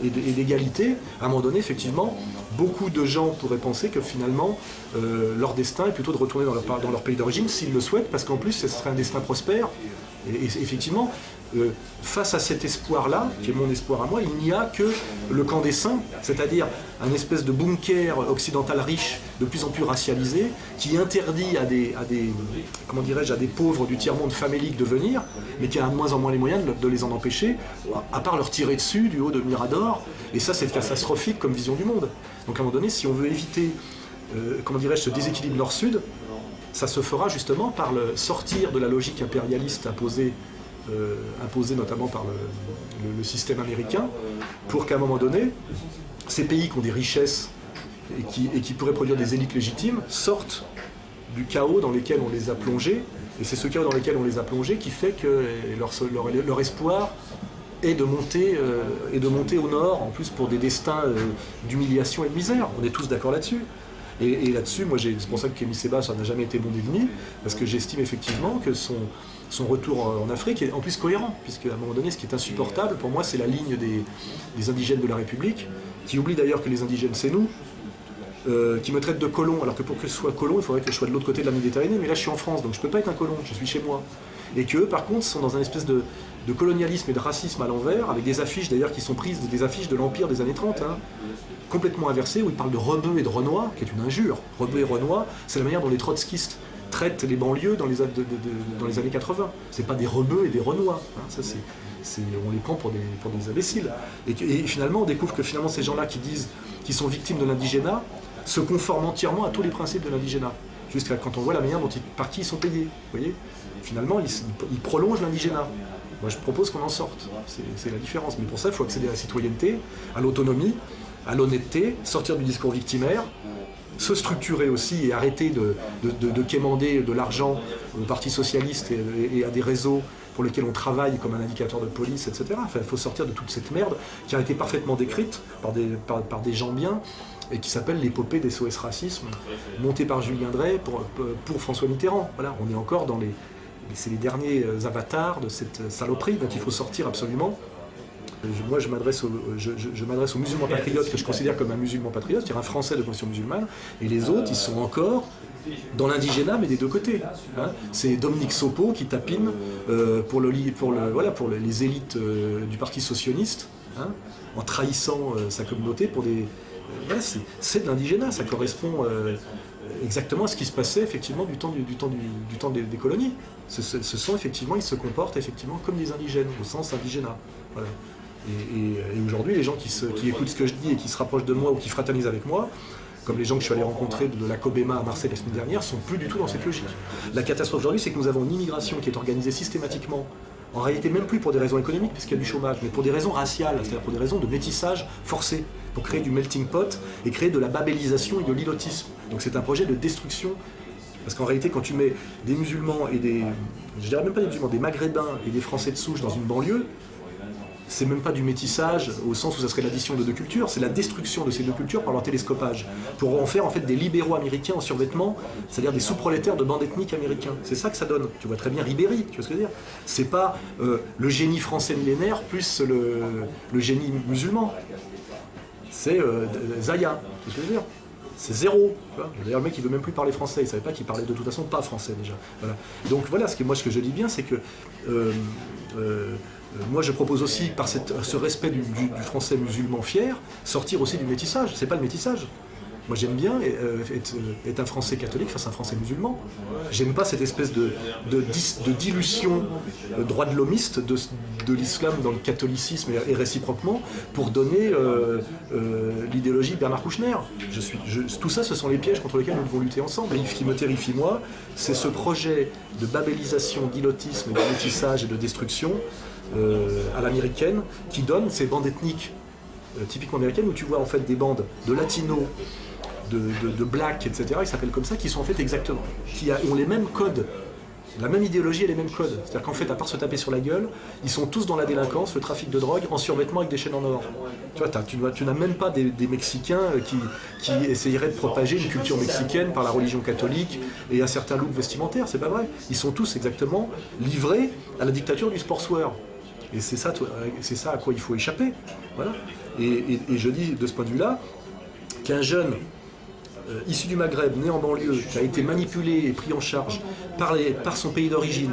et d'égalité, à un moment donné, effectivement, beaucoup de gens pourraient penser que finalement, leur destin est plutôt de retourner dans leur pays d'origine, s'ils le souhaitent, parce qu'en plus, ce serait un destin prospère. Et effectivement, face à cet espoir-là, qui est mon espoir à moi, il n'y a que le camp des saints, c'est-à-dire un espèce de bunker occidental riche, de plus en plus racialisé, qui interdit à des comment dirais-je, à des pauvres du tiers-monde famélique de venir, mais qui a de moins en moins les moyens de les en empêcher, à part leur tirer dessus du haut de Mirador, et ça c'est catastrophique comme vision du monde. Donc à un moment donné, si on veut éviter, comment dirais-je, ce déséquilibre nord-sud, ça se fera justement par le sortir de la logique impérialiste imposée notamment par le système américain, pour qu'à un moment donné, ces pays qui ont des richesses et qui pourraient produire des élites légitimes sortent du chaos dans lequel on les a plongés, et c'est ce chaos dans lequel on les a plongés qui fait que leur espoir est de monter au nord, en plus pour des destins d'humiliation et de misère. On est tous d'accord là-dessus. Et là-dessus, moi, c'est pour ça que Kémy Séba, ça n'a jamais été mon ennemi, parce que j'estime effectivement que son retour en Afrique est en plus cohérent, puisqu'à un moment donné, ce qui est insupportable, pour moi, c'est la ligne des indigènes de la République, qui oublient d'ailleurs que les indigènes, c'est nous, qui me traitent de colon, alors que pour que je sois colon, il faudrait que je sois de l'autre côté de la Méditerranée, mais là, je suis en France, donc je ne peux pas être un colon, je suis chez moi. Et qu'eux, par contre, sont dans un espèce de colonialisme et de racisme à l'envers, avec des affiches d'ailleurs qui sont prises des affiches de l'Empire des années 30, hein, complètement inversées, où ils parlent de rebeux et de renois, qui est une injure. Rebeux et renois, c'est la manière dont les trotskistes traitent les banlieues dans les années 80. C'est pas des rebeux et des renois. Hein, ça, on les prend pour des imbéciles. Et finalement, on découvre que finalement, ces gens-là qui disent qu'ils sont victimes de l'indigénat se conforment entièrement à tous les principes de l'indigénat. Jusqu'à quand on voit la manière par qui ils sont payés. Vous voyez ? Finalement, ils prolongent l'indigénat. Moi, je propose qu'on en sorte. C'est la différence. Mais pour ça, il faut accéder à la citoyenneté, à l'autonomie, à l'honnêteté, sortir du discours victimaire, se structurer aussi et arrêter de quémander de l'argent au Parti socialiste et à des réseaux pour lesquels on travaille comme un indicateur de police, etc. Enfin, il faut sortir de toute cette merde qui a été parfaitement décrite par des gens bien et qui s'appelle l'épopée des SOS Racisme, montée par Julien Drey pour François Mitterrand. Voilà, on est encore dans c'est les derniers avatars de cette saloperie, donc il faut sortir absolument. Moi, je m'adresse aux musulmans patriotes que je considère comme un musulman patriote, c'est-à-dire un Français de confession musulmane, et les autres, ils sont encore dans l'indigénat, mais des deux côtés. Hein. C'est Dominique Sopo qui tapine pour les élites du Parti socialiste, hein, en trahissant sa communauté pour des... Voilà, c'est de l'indigénat, ça correspond exactement à ce qui se passait effectivement du temps des colonies. Ce sont effectivement, ils se comportent effectivement comme des indigènes, au sens indigénat. Voilà. Et aujourd'hui, les gens qui écoutent ce que je dis et qui se rapprochent de moi ou qui fraternisent avec moi, comme les gens que je suis allé rencontrer de la COBEMA à Marseille la semaine dernière, sont plus du tout dans cette logique. La catastrophe aujourd'hui, c'est que nous avons une immigration qui est organisée systématiquement, en réalité même plus pour des raisons économiques, puisqu'il y a du chômage, mais pour des raisons raciales, c'est-à-dire pour des raisons de métissage forcé, pour créer du melting pot et créer de la babélisation et de l'ilotisme. Donc c'est un projet de destruction. Parce qu'en réalité, quand tu mets des musulmans et je dirais même pas des musulmans, des maghrébins et des Français de souche dans une banlieue, c'est même pas du métissage au sens où ça serait l'addition de deux cultures, c'est la destruction de ces deux cultures par leur télescopage, pour en faire en fait des libéraux américains en survêtement, c'est-à-dire des sous-prolétaires de bandes ethniques américains. C'est ça que ça donne. Tu vois très bien Ribéry, tu vois ce que je veux dire. C'est pas le génie français millénaire plus le génie musulman. C'est Zaya, tu vois ce que je veux dire. C'est zéro. D'ailleurs, le mec, il veut même plus parler français. Il ne savait pas qu'il parlait de toute façon pas français déjà. Voilà. Donc voilà, ce que je dis bien, c'est que moi, je propose aussi, par ce respect du français musulman fier, sortir aussi du métissage. C'est pas le métissage. Moi, j'aime bien être un Français catholique face à un Français musulman. J'aime pas cette espèce de dilution droit de l'homiste de l'islam dans le catholicisme et réciproquement pour donner l'idéologie Bernard Kouchner. Tout ça, ce sont les pièges contre lesquels nous devons lutter ensemble. Et ce qui me terrifie, moi, c'est ce projet de babélisation, d'îlotisme, de métissage et de destruction à l'américaine qui donne ces bandes ethniques typiquement américaines où tu vois en fait des bandes de latinos, de blacks, etc., ils s'appellent comme ça, qui sont en fait exactement, qui ont les mêmes codes, la même idéologie et les mêmes codes. C'est-à-dire qu'en fait, à part se taper sur la gueule, ils sont tous dans la délinquance, le trafic de drogue, en survêtement avec des chaînes en or. Tu vois, tu n'as même pas des Mexicains qui essayeraient de propager une culture mexicaine par la religion catholique et un certain look vestimentaire, c'est pas vrai. Ils sont tous exactement livrés à la dictature du sportswear. Et c'est ça à quoi il faut échapper. Voilà. Et je dis de ce point de vue-là qu'un jeune issu du Maghreb, né en banlieue, qui a été manipulé et pris en charge par son pays d'origine,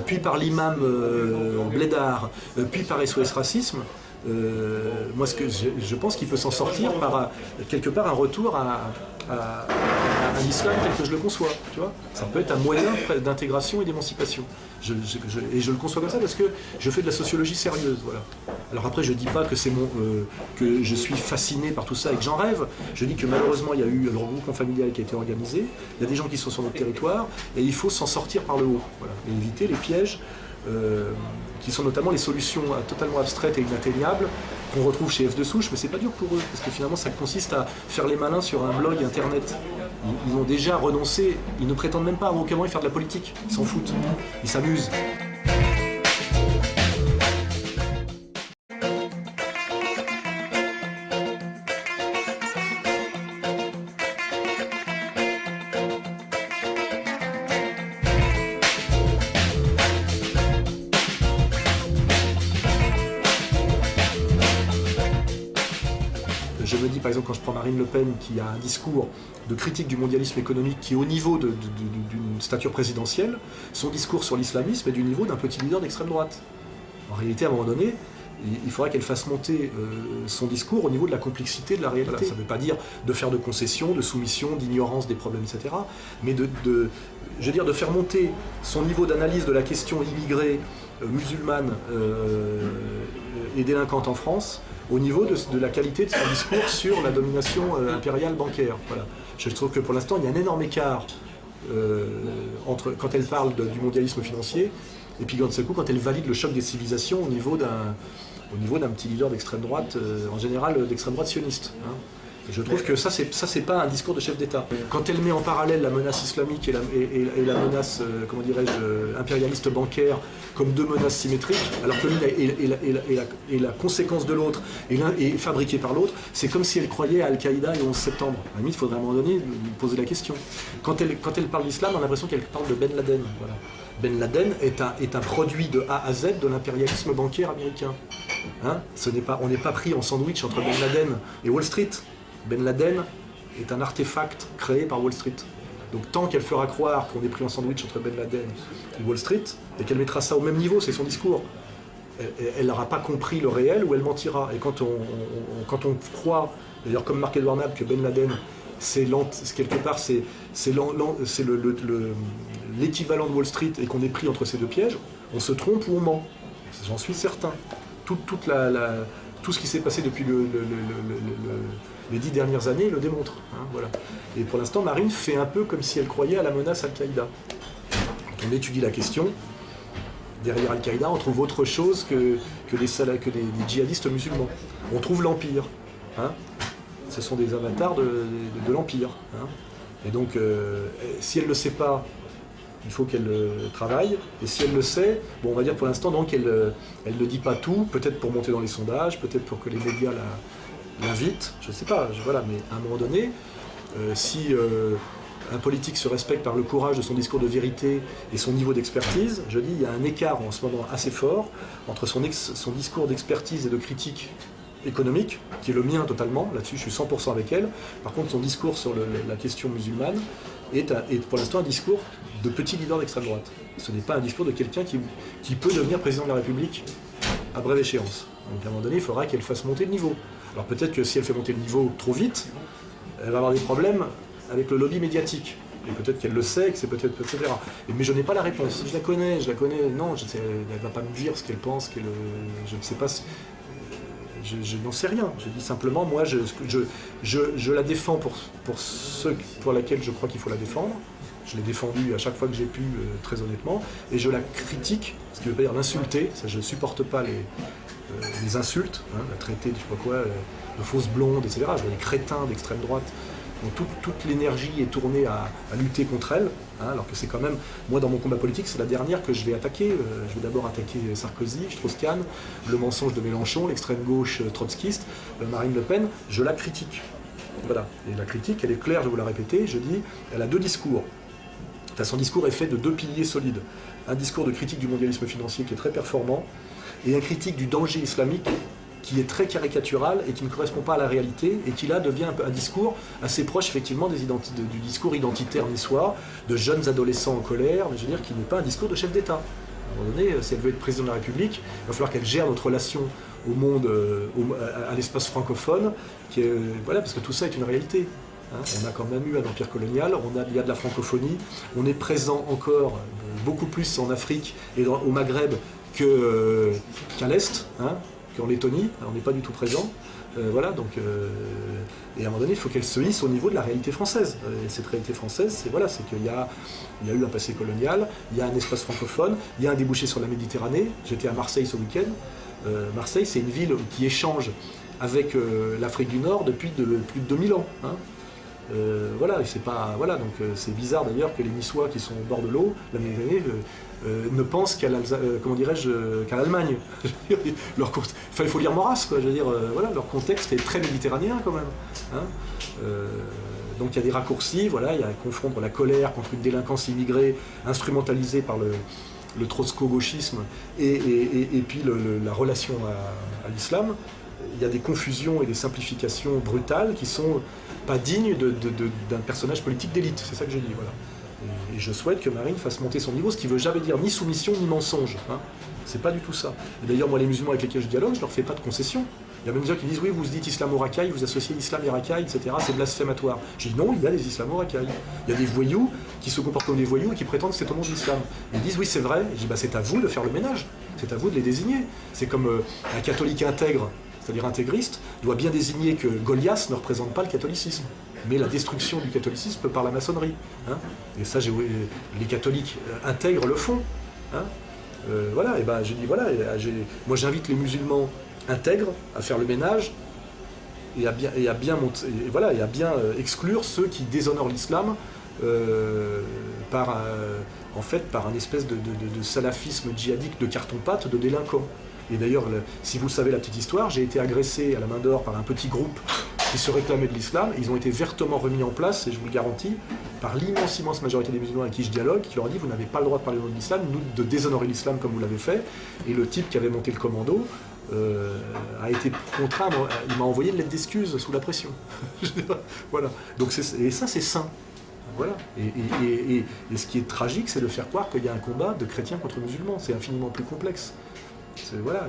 puis par l'imam Blédard, puis par SOS Racisme, moi je pense qu'il peut s'en sortir par quelque part un retour à l'islam tel que je le conçois, tu vois. Ça peut être un moyen d'intégration et d'émancipation. Et je le conçois comme ça parce que je fais de la sociologie sérieuse, voilà. Alors après, je dis pas que que je suis fasciné par tout ça et que j'en rêve. Je dis que malheureusement, il y a eu le regroupement familial qui a été organisé. Il y a des gens qui sont sur notre territoire et il faut s'en sortir par le haut, voilà, et éviter les pièges qui sont notamment les solutions totalement abstraites et inatteignables qu'on retrouve chez F de Souche, mais c'est pas dur pour eux, parce que finalement ça consiste à faire les malins sur un blog internet. Ils ont déjà renoncé, ils ne prétendent même pas à aucun moment faire de la politique, ils s'en foutent, ils s'amusent. Je me dis par exemple quand je prends Marine Le Pen qui a un discours de critique du mondialisme économique qui est au niveau d'une stature présidentielle, son discours sur l'islamisme est du niveau d'un petit leader d'extrême droite. En réalité, à un moment donné, il faudra qu'elle fasse monter son discours au niveau de la complexité de la réalité. Voilà, ça ne veut pas dire de faire de concessions, de soumissions, d'ignorance des problèmes, etc. Mais je veux dire, de faire monter son niveau d'analyse de la question immigrée, musulmane et délinquante en France au niveau de la qualité de son discours sur la domination impériale bancaire. Voilà. Je trouve que pour l'instant, il y a un énorme écart entre quand elle parle du mondialisme financier et puis d'un seul coup, quand elle valide le choc des civilisations au niveau d'un petit leader d'extrême droite, en général d'extrême droite sioniste. Hein. Je trouve que ça, c'est pas un discours de chef d'État. Quand elle met en parallèle la menace islamique et la menace, comment dirais-je, impérialiste bancaire comme deux menaces symétriques, alors que l'une est la conséquence de l'autre et l'un est fabriqué par l'autre, c'est comme si elle croyait à Al-Qaïda et au 11 septembre. À la limite, il faudrait à un moment donné lui poser la question. Quand elle parle d'islam, on a l'impression qu'elle parle de Ben Laden. Voilà. Ben Laden est un produit de A à Z de l'impérialisme bancaire américain. Hein, on n'est pas pris en sandwich entre Ben Laden et Wall Street. Ben Laden est un artefact créé par Wall Street. Donc tant qu'elle fera croire qu'on est pris en sandwich entre Ben Laden et Wall Street, et qu'elle mettra ça au même niveau, c'est son discours, elle n'aura pas compris le réel ou elle mentira. Et quand on croit, d'ailleurs comme Marc-Edouard Nab, que Ben Laden, quelque part, c'est l'équivalent de Wall Street et qu'on est pris entre ces deux pièges, on se trompe ou on ment. J'en suis certain. Tout ce qui s'est passé depuis les 10 dernières années le démontre. Hein, voilà. Et pour l'instant, Marine fait un peu comme si elle croyait à la menace Al-Qaïda. Quand on étudie la question, derrière Al-Qaïda, on trouve autre chose que des djihadistes musulmans. On trouve l'Empire. Hein. Ce sont des avatars de l'Empire. Hein. Et donc, si elle ne le sait pas, il faut qu'elle travaille, et si elle le sait, bon, on va dire pour l'instant donc elle ne dit pas tout, peut-être pour monter dans les sondages, peut-être pour que les médias l'invitent, je ne sais pas, voilà, mais à un moment donné, si un politique se respecte par le courage de son discours de vérité et son niveau d'expertise, je dis il y a un écart en ce moment assez fort entre son discours d'expertise et de critique économique, qui est le mien totalement, là-dessus je suis 100% avec elle, par contre son discours sur la question musulmane est pour l'instant un discours de petit leader d'extrême droite. Ce n'est pas un discours de quelqu'un qui peut devenir président de la République à brève échéance. Donc à un moment donné, il faudra qu'elle fasse monter le niveau. Alors peut-être que si elle fait monter le niveau trop vite, elle va avoir des problèmes avec le lobby médiatique. Et peut-être qu'elle le sait, que c'est peut-être, etc. Mais je n'ai pas la réponse. Je la connais, non, elle ne va pas me dire ce qu'elle pense, je ne sais pas si... Je n'en sais rien. Je dis simplement, moi, je la défends pour ceux pour lesquels je crois qu'il faut la défendre. Je l'ai défendue à chaque fois que j'ai pu, très honnêtement. Et je la critique, ce qui veut pas dire l'insulter. Ça, je ne supporte pas les insultes, hein, la traiter de je sais pas quoi, de fausse blonde, etc. Je vois les crétins d'extrême droite. Donc toute l'énergie est tournée à lutter contre elle, hein, alors que c'est quand même, moi dans mon combat politique, c'est la dernière que je vais attaquer. Je vais d'abord attaquer Sarkozy, Strauss-Kahn, le mensonge de Mélenchon, l'extrême gauche trotskiste, Marine Le Pen, je la critique. Voilà, et la critique, elle est claire, je vais vous la répéter, je dis, elle a deux discours. Son discours est fait de deux piliers solides. Un discours de critique du mondialisme financier qui est très performant, et un critique du danger islamique qui est très caricatural et qui ne correspond pas à la réalité, et qui là devient un discours assez proche effectivement du discours identitaire niçois, de jeunes adolescents en colère, mais je veux dire qui n'est pas un discours de chef d'État. À un moment donné, si elle veut être présidente de la République, il va falloir qu'elle gère notre relation au monde, à l'espace francophone, voilà, parce que tout ça est une réalité. Hein. On a quand même eu un empire colonial, il y a de la francophonie, on est présent encore beaucoup plus en Afrique et au Maghreb qu'à l'Est, hein, qu'en Lettonie, on n'est pas du tout présent. Voilà, donc, et à un moment donné, il faut qu'elle se hisse au niveau de la réalité française. Et cette réalité française, c'est voilà, qu'il y a eu un passé colonial, il y a un espace francophone, il y a un débouché sur la Méditerranée. J'étais à Marseille ce week-end. Marseille, c'est une ville qui échange avec l'Afrique du Nord depuis plus de 2000 ans. Hein. Voilà, et c'est pas, voilà, donc c'est bizarre d'ailleurs que les Niçois qui sont au bord de l'eau, la Méditerranée, ne pensent qu'à qu'à l'Allemagne. Il faut lire Maurras, quoi. Je veux dire, voilà, leur contexte est très méditerranéen quand même. Hein. Donc il y a des raccourcis, voilà, il y a un confondre la colère contre une délinquance immigrée instrumentalisée par le trotsko-gauchisme et puis la relation à l'islam. Il y a des confusions et des simplifications brutales qui sont pas dignes d'un personnage politique d'élite. C'est ça que je dis, voilà. Et je souhaite que Marine fasse monter son niveau, ce qui ne veut jamais dire ni soumission ni mensonge. Hein. C'est pas du tout ça. Et d'ailleurs, moi, les musulmans avec lesquels je dialogue, je leur fais pas de concessions. Il y a même des gens qui disent oui, vous dites islamo-racaille, vous associez islam et racaille, etc. C'est blasphématoire. Je dis non, il y a des islamo-racailles. Il y a des voyous qui se comportent comme des voyous et qui prétendent que c'est au nom de l'islam. Ils disent oui, c'est vrai. Je dis bah, c'est à vous de faire le ménage. C'est à vous de les désigner. C'est comme un catholique intègre, c'est-à-dire intégriste, doit bien désigner que Goliath ne représente pas le catholicisme, mais la destruction du catholicisme par la maçonnerie. Hein. Et ça, les catholiques intègres le font. Hein. Voilà, et ben je dis voilà, moi j'invite les musulmans intègres à faire le ménage et à bien exclure ceux qui déshonorent l'islam par un espèce de salafisme djihadique de carton-pâte de délinquants. Et d'ailleurs, si vous savez la petite histoire, j'ai été agressé à la main d'or par un petit groupe qui se réclamaient de l'islam. Ils ont été vertement remis en place, et je vous le garantis, par l'immense majorité des musulmans avec qui je dialogue, qui leur a dit vous n'avez pas le droit de parler au nom de l'islam, de déshonorer l'islam comme vous l'avez fait. Et le type qui avait monté le commando a été contraint, il m'a envoyé une lettre d'excuse sous la pression. Voilà. Donc et ça c'est sain. Voilà. Et ce qui est tragique, c'est de faire croire qu'il y a un combat de chrétiens contre musulmans. C'est infiniment plus complexe. Voilà,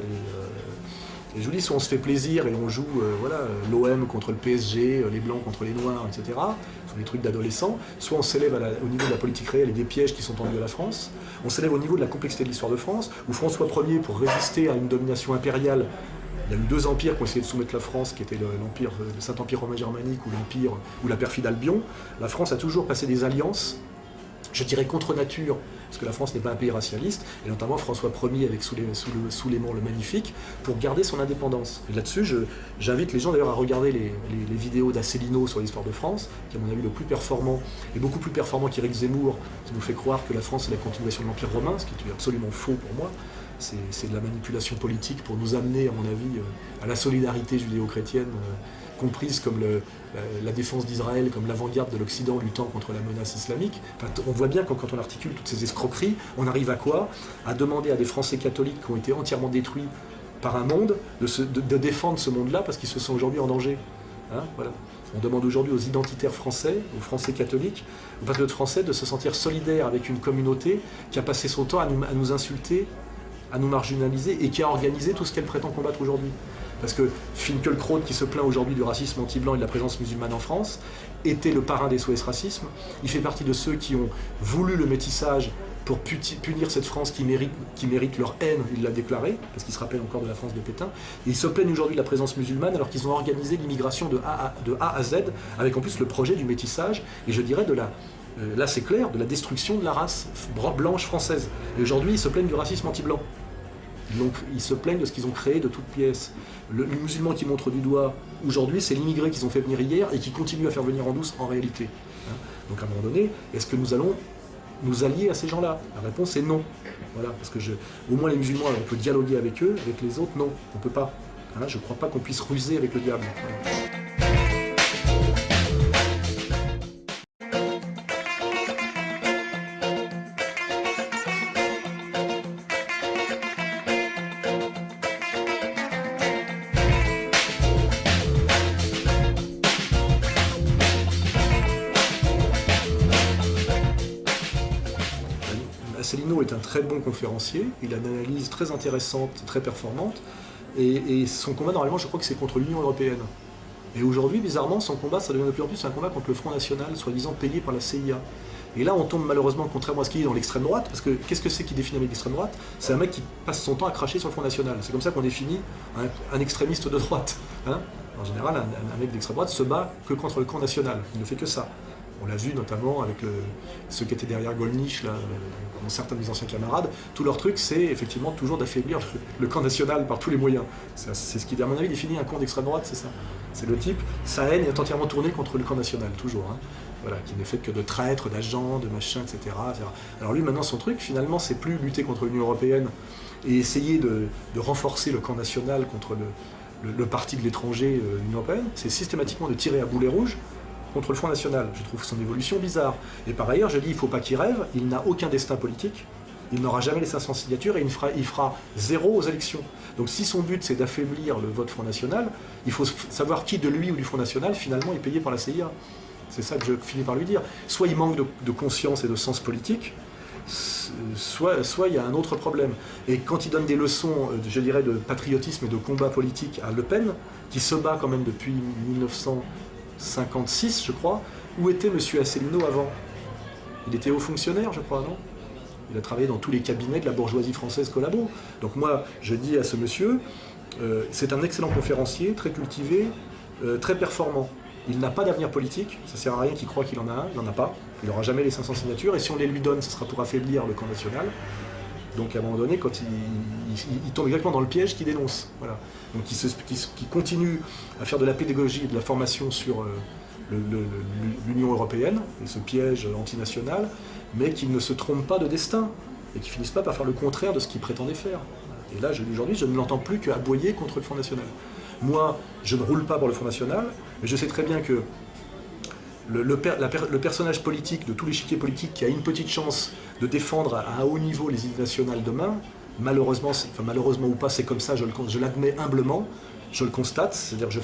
et je vous dis, soit on se fait plaisir et on joue l'OM contre le PSG, les Blancs contre les Noirs, etc., ce sont des trucs d'adolescents, soit on s'élève au niveau de la politique réelle et des pièges qui sont tendus à la France, on s'élève au niveau de la complexité de l'histoire de France, où François Ier, pour résister à une domination impériale, il y a eu deux empires qui ont essayé de soumettre la France, qui était l'empire, le Saint-Empire romain germanique ou la perfide Albion. La France a toujours passé des alliances, je dirais contre nature, parce que la France n'est pas un pays racialiste, et notamment François Ier avec Souleymane le Magnifique, pour garder son indépendance. Et là-dessus, j'invite les gens d'ailleurs à regarder les vidéos d'Asselineau sur l'histoire de France, qui est à mon avis le plus performant, et beaucoup plus performant qu'Éric Zemmour, qui nous fait croire que la France est la continuation de l'Empire romain, ce qui est absolument faux pour moi. C'est de la manipulation politique pour nous amener, à mon avis, à la solidarité judéo-chrétienne, comprise comme la défense d'Israël, comme l'avant-garde de l'Occident luttant contre la menace islamique. Enfin, on voit bien quand on articule toutes ces escroqueries, on arrive à quoi? À demander à des Français catholiques qui ont été entièrement détruits par un monde de défendre ce monde-là parce qu'ils se sentent aujourd'hui en danger. Hein, voilà. On demande aujourd'hui aux identitaires français, aux Français catholiques, aux patriotes français de se sentir solidaires avec une communauté qui a passé son temps à nous insulter, à nous marginaliser et qui a organisé tout ce qu'elle prétend combattre aujourd'hui. Parce que Finkielkraut, qui se plaint aujourd'hui du racisme anti-blanc et de la présence musulmane en France, était le parrain des SOS Racisme. Il fait partie de ceux qui ont voulu le métissage pour punir cette France qui mérite leur haine, il l'a déclaré, parce qu'il se rappelle encore de la France de Pétain. Et ils se plaignent aujourd'hui de la présence musulmane alors qu'ils ont organisé l'immigration de A à Z, avec en plus le projet du métissage, et je dirais là c'est clair, de la destruction de la race blanche française. Et aujourd'hui ils se plaignent du racisme anti-blanc. Ils se plaignent de ce qu'ils ont créé de toutes pièces. Le musulman qui montre du doigt aujourd'hui, c'est l'immigré qu'ils ont fait venir hier et qui continue à faire venir en douce en réalité. Hein. Donc à un moment donné, est-ce que nous allons nous allier à ces gens-là? La réponse est non. Voilà, parce que au moins les musulmans, on peut dialoguer avec eux, avec les autres, non, on ne peut pas. Hein, je ne crois pas qu'on puisse ruser avec le diable. Voilà. Asselineau est un très bon conférencier, il a une analyse très intéressante, très performante, et son combat, normalement, je crois que c'est contre l'Union européenne. Et aujourd'hui, bizarrement, son combat, ça devient de plus en plus un combat contre le Front National, soi-disant payé par la CIA. Et là, on tombe malheureusement, contrairement à ce qu'il dit, dans l'extrême droite, parce que qu'est-ce que c'est qui définit avec l'extrême droite? C'est un mec qui passe son temps à cracher sur le Front National. C'est comme ça qu'on définit un extrémiste de droite. Hein, en général, un mec d'extrême droite se bat que contre le camp national. Il ne fait que ça. On l'a vu notamment avec ceux qui étaient derrière Gollnisch, là, certains de mes anciens camarades. Tout leur truc, c'est effectivement toujours d'affaiblir le camp national par tous les moyens. C'est ce qui, à mon avis, définit un camp d'extrême droite, c'est ça. C'est le type, sa haine est entièrement tournée contre le camp national, toujours. Hein. Voilà, qui n'est fait que de traîtres, d'agents, de machins, etc., etc. Alors lui, maintenant, son truc, finalement, c'est plus lutter contre l'Union européenne et essayer de renforcer le camp national contre le parti de l'étranger, l'Union européenne, c'est systématiquement de tirer à boulet rouge contre le Front National. Je trouve son évolution bizarre. Et par ailleurs, je dis, il ne faut pas qu'il rêve, il n'a aucun destin politique, il n'aura jamais les 500 signatures et il fera 0 aux élections. Donc si son but c'est d'affaiblir le vote Front National, il faut savoir qui de lui ou du Front National finalement est payé par la CIA. C'est ça que je finis par lui dire. Soit il manque de conscience et de sens politique, soit il y a un autre problème. Et quand il donne des leçons, je dirais, de patriotisme et de combat politique à Le Pen, qui se bat quand même depuis 1956, je crois, où était M. Asselineau avant? Il était haut fonctionnaire, je crois, non? Il a travaillé dans tous les cabinets de la bourgeoisie française collabo. Donc moi, je dis à ce monsieur, c'est un excellent conférencier, très cultivé, très performant. Il n'a pas d'avenir politique, ça ne sert à rien qu'il croit qu'il en a un, il n'en a pas. Il n'aura jamais les 500 signatures, et si on les lui donne, ce sera pour affaiblir le camp national. Donc à un moment donné, quand il tombe exactement dans le piège qu'il dénonce. Voilà. Donc il continue à faire de la pédagogie et de la formation sur l'Union européenne, et ce piège antinational, mais qu'il ne se trompe pas de destin, et qu'il ne finisse pas par faire le contraire de ce qu'il prétendait faire. Et là, aujourd'hui, je ne l'entends plus qu'aboyer contre le Front National. Moi, je ne roule pas pour le Front National, mais je sais très bien que le personnage politique de tout l'échiquier politique qui a une petite chance de défendre à un haut niveau les idées nationales demain, malheureusement, malheureusement ou pas, c'est comme ça, je l'admets humblement, je le constate, c'est-à-dire je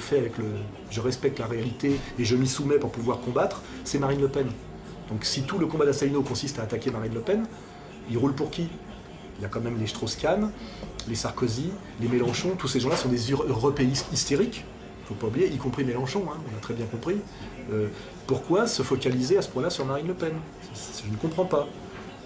respecte la réalité et je m'y soumets pour pouvoir combattre, c'est Marine Le Pen. Donc si tout le combat d'Asselineau consiste à attaquer Marine Le Pen, il roule pour qui? Il y a quand même les Strauss-Kahn, les Sarkozy, les Mélenchon, tous ces gens-là sont des européistes hystériques, il ne faut pas oublier, y compris Mélenchon, hein, on a très bien compris. Pourquoi se focaliser à ce point-là sur Marine Le Pen? Je ne comprends pas.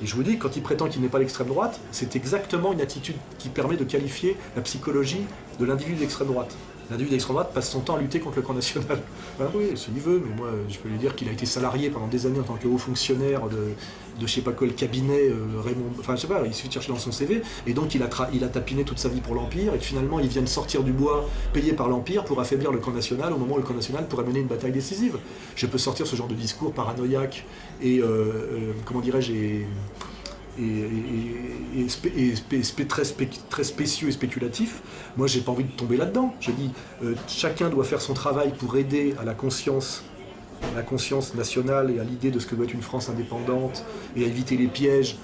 Et je vous dis, quand il prétend qu'il n'est pas l'extrême droite, c'est exactement une attitude qui permet de qualifier la psychologie de l'individu d'extrême droite. L'individu d'extrême droite passe son temps à lutter contre le camp national. Ben oui, s'il veut, mais moi, je peux lui dire qu'il a été salarié pendant des années en tant que haut fonctionnaire de je sais pas quel cabinet, Raymond... Enfin, je sais pas, il suffit de chercher dans son CV, et donc il a tapiné toute sa vie pour l'Empire, et que finalement, il vient de sortir du bois, payé par l'Empire, pour affaiblir le camp national, au moment où le camp national pourrait mener une bataille décisive. Je peux sortir ce genre de discours paranoïaque, et, comment dirais-je, très spécieux et spéculatif. Moi, j'ai pas envie de tomber là-dedans. Je dis, chacun doit faire son travail pour aider à la conscience nationale et à l'idée de ce que doit être une France indépendante et à éviter les pièges,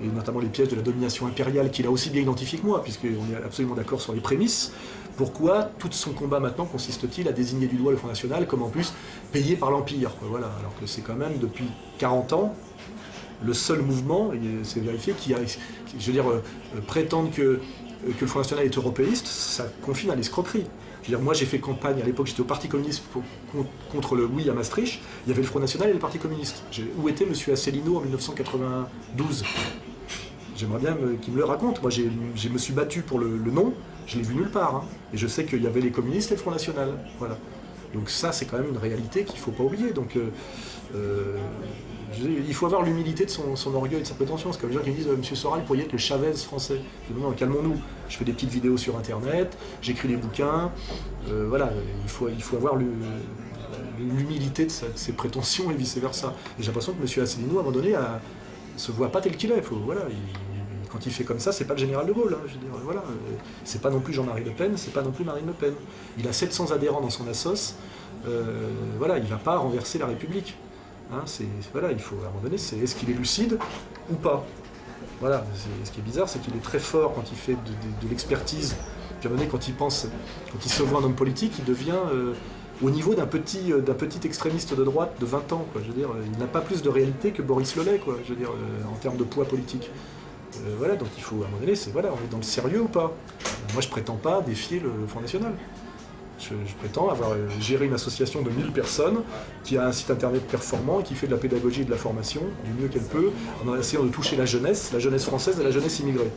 et notamment les pièges de la domination impériale qu'il a aussi bien identifié que moi, puisqu'on est absolument d'accord sur les prémices. Pourquoi tout son combat maintenant consiste-t-il à désigner du doigt le Front National comme en plus payé par l'Empire? Voilà, alors que c'est quand même depuis 40 ans le seul mouvement, et c'est vérifié, je veux dire, prétendre que le Front National est européiste, ça confine à l'escroquerie. Je veux dire, moi j'ai fait campagne, à l'époque j'étais au Parti communiste contre le oui à Maastricht, il y avait le Front National et le Parti communiste. Où était M. Asselineau en 1992? J'aimerais bien qu'il me le raconte. Moi je me suis battu pour le non, je l'ai vu nulle part. Hein. Et je sais qu'il y avait les communistes et le Front National. Voilà. Donc ça c'est quand même une réalité qu'il ne faut pas oublier. Donc, il faut avoir l'humilité de son orgueil, de sa prétention. C'est comme les gens qui me disent « Monsieur Soral, vous pourriez être le Chavez français ». Je dis « Non, calmons-nous. Je fais des petites vidéos sur Internet, j'écris des bouquins. Voilà, il faut avoir l'humilité de ses prétentions et vice-versa. Et j'ai l'impression que M. Asselineau, à un moment donné, se voit pas tel qu'il est. Voilà, quand il fait comme ça, c'est pas le général de Gaulle. Hein, je veux dire, voilà, c'est pas non plus Jean-Marie Le Pen, c'est pas non plus Marine Le Pen. Il a 700 adhérents dans son assos. Voilà, il va pas renverser la République. Hein, voilà, il faut, à un moment donné, est-ce qu'il est lucide ou pas? Voilà, ce qui est bizarre, c'est qu'il est très fort quand il fait de l'expertise. Puis à un moment donné, quand il se voit un homme politique, il devient au niveau d'un petit extrémiste de droite de 20 ans. Quoi. Je veux dire, il n'a pas plus de réalité que Boris Lelay, quoi, je veux dire, en termes de poids politique. Voilà, donc il faut, à un moment donné, voilà, on est dans le sérieux ou pas? Moi, je prétends pas défier le Front National. Je prétends avoir géré une association de 1000 personnes qui a un site internet performant et qui fait de la pédagogie et de la formation du mieux qu'elle peut, en essayant de toucher la jeunesse française et la jeunesse immigrée.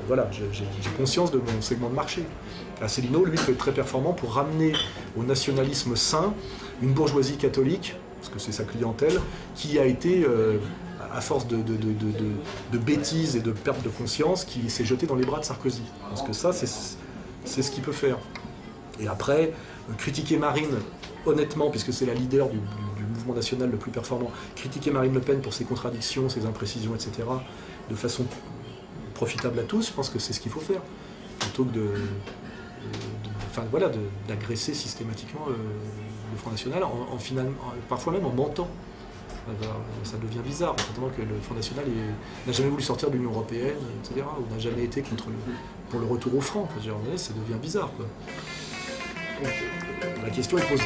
Voilà, j'ai conscience de mon segment de marché. Asselineau, lui, peut être très performant pour ramener au nationalisme sain une bourgeoisie catholique, parce que c'est sa clientèle, qui a été, à force de bêtises et de perte de conscience, qui s'est jetée dans les bras de Sarkozy. Parce que ça, c'est ce qu'il peut faire. Et après, critiquer Marine, honnêtement, puisque c'est la leader du mouvement national le plus performant, critiquer Marine Le Pen pour ses contradictions, ses imprécisions, etc., de façon profitable à tous, je pense que c'est ce qu'il faut faire. Plutôt que d'agresser systématiquement le Front National, parfois même en mentant. Ça devient bizarre, notamment que le Front National n'a jamais voulu sortir de l'Union Européenne, etc., ou n'a jamais été pour le retour au franc. Ça devient bizarre, quoi. Donc, la question est posée.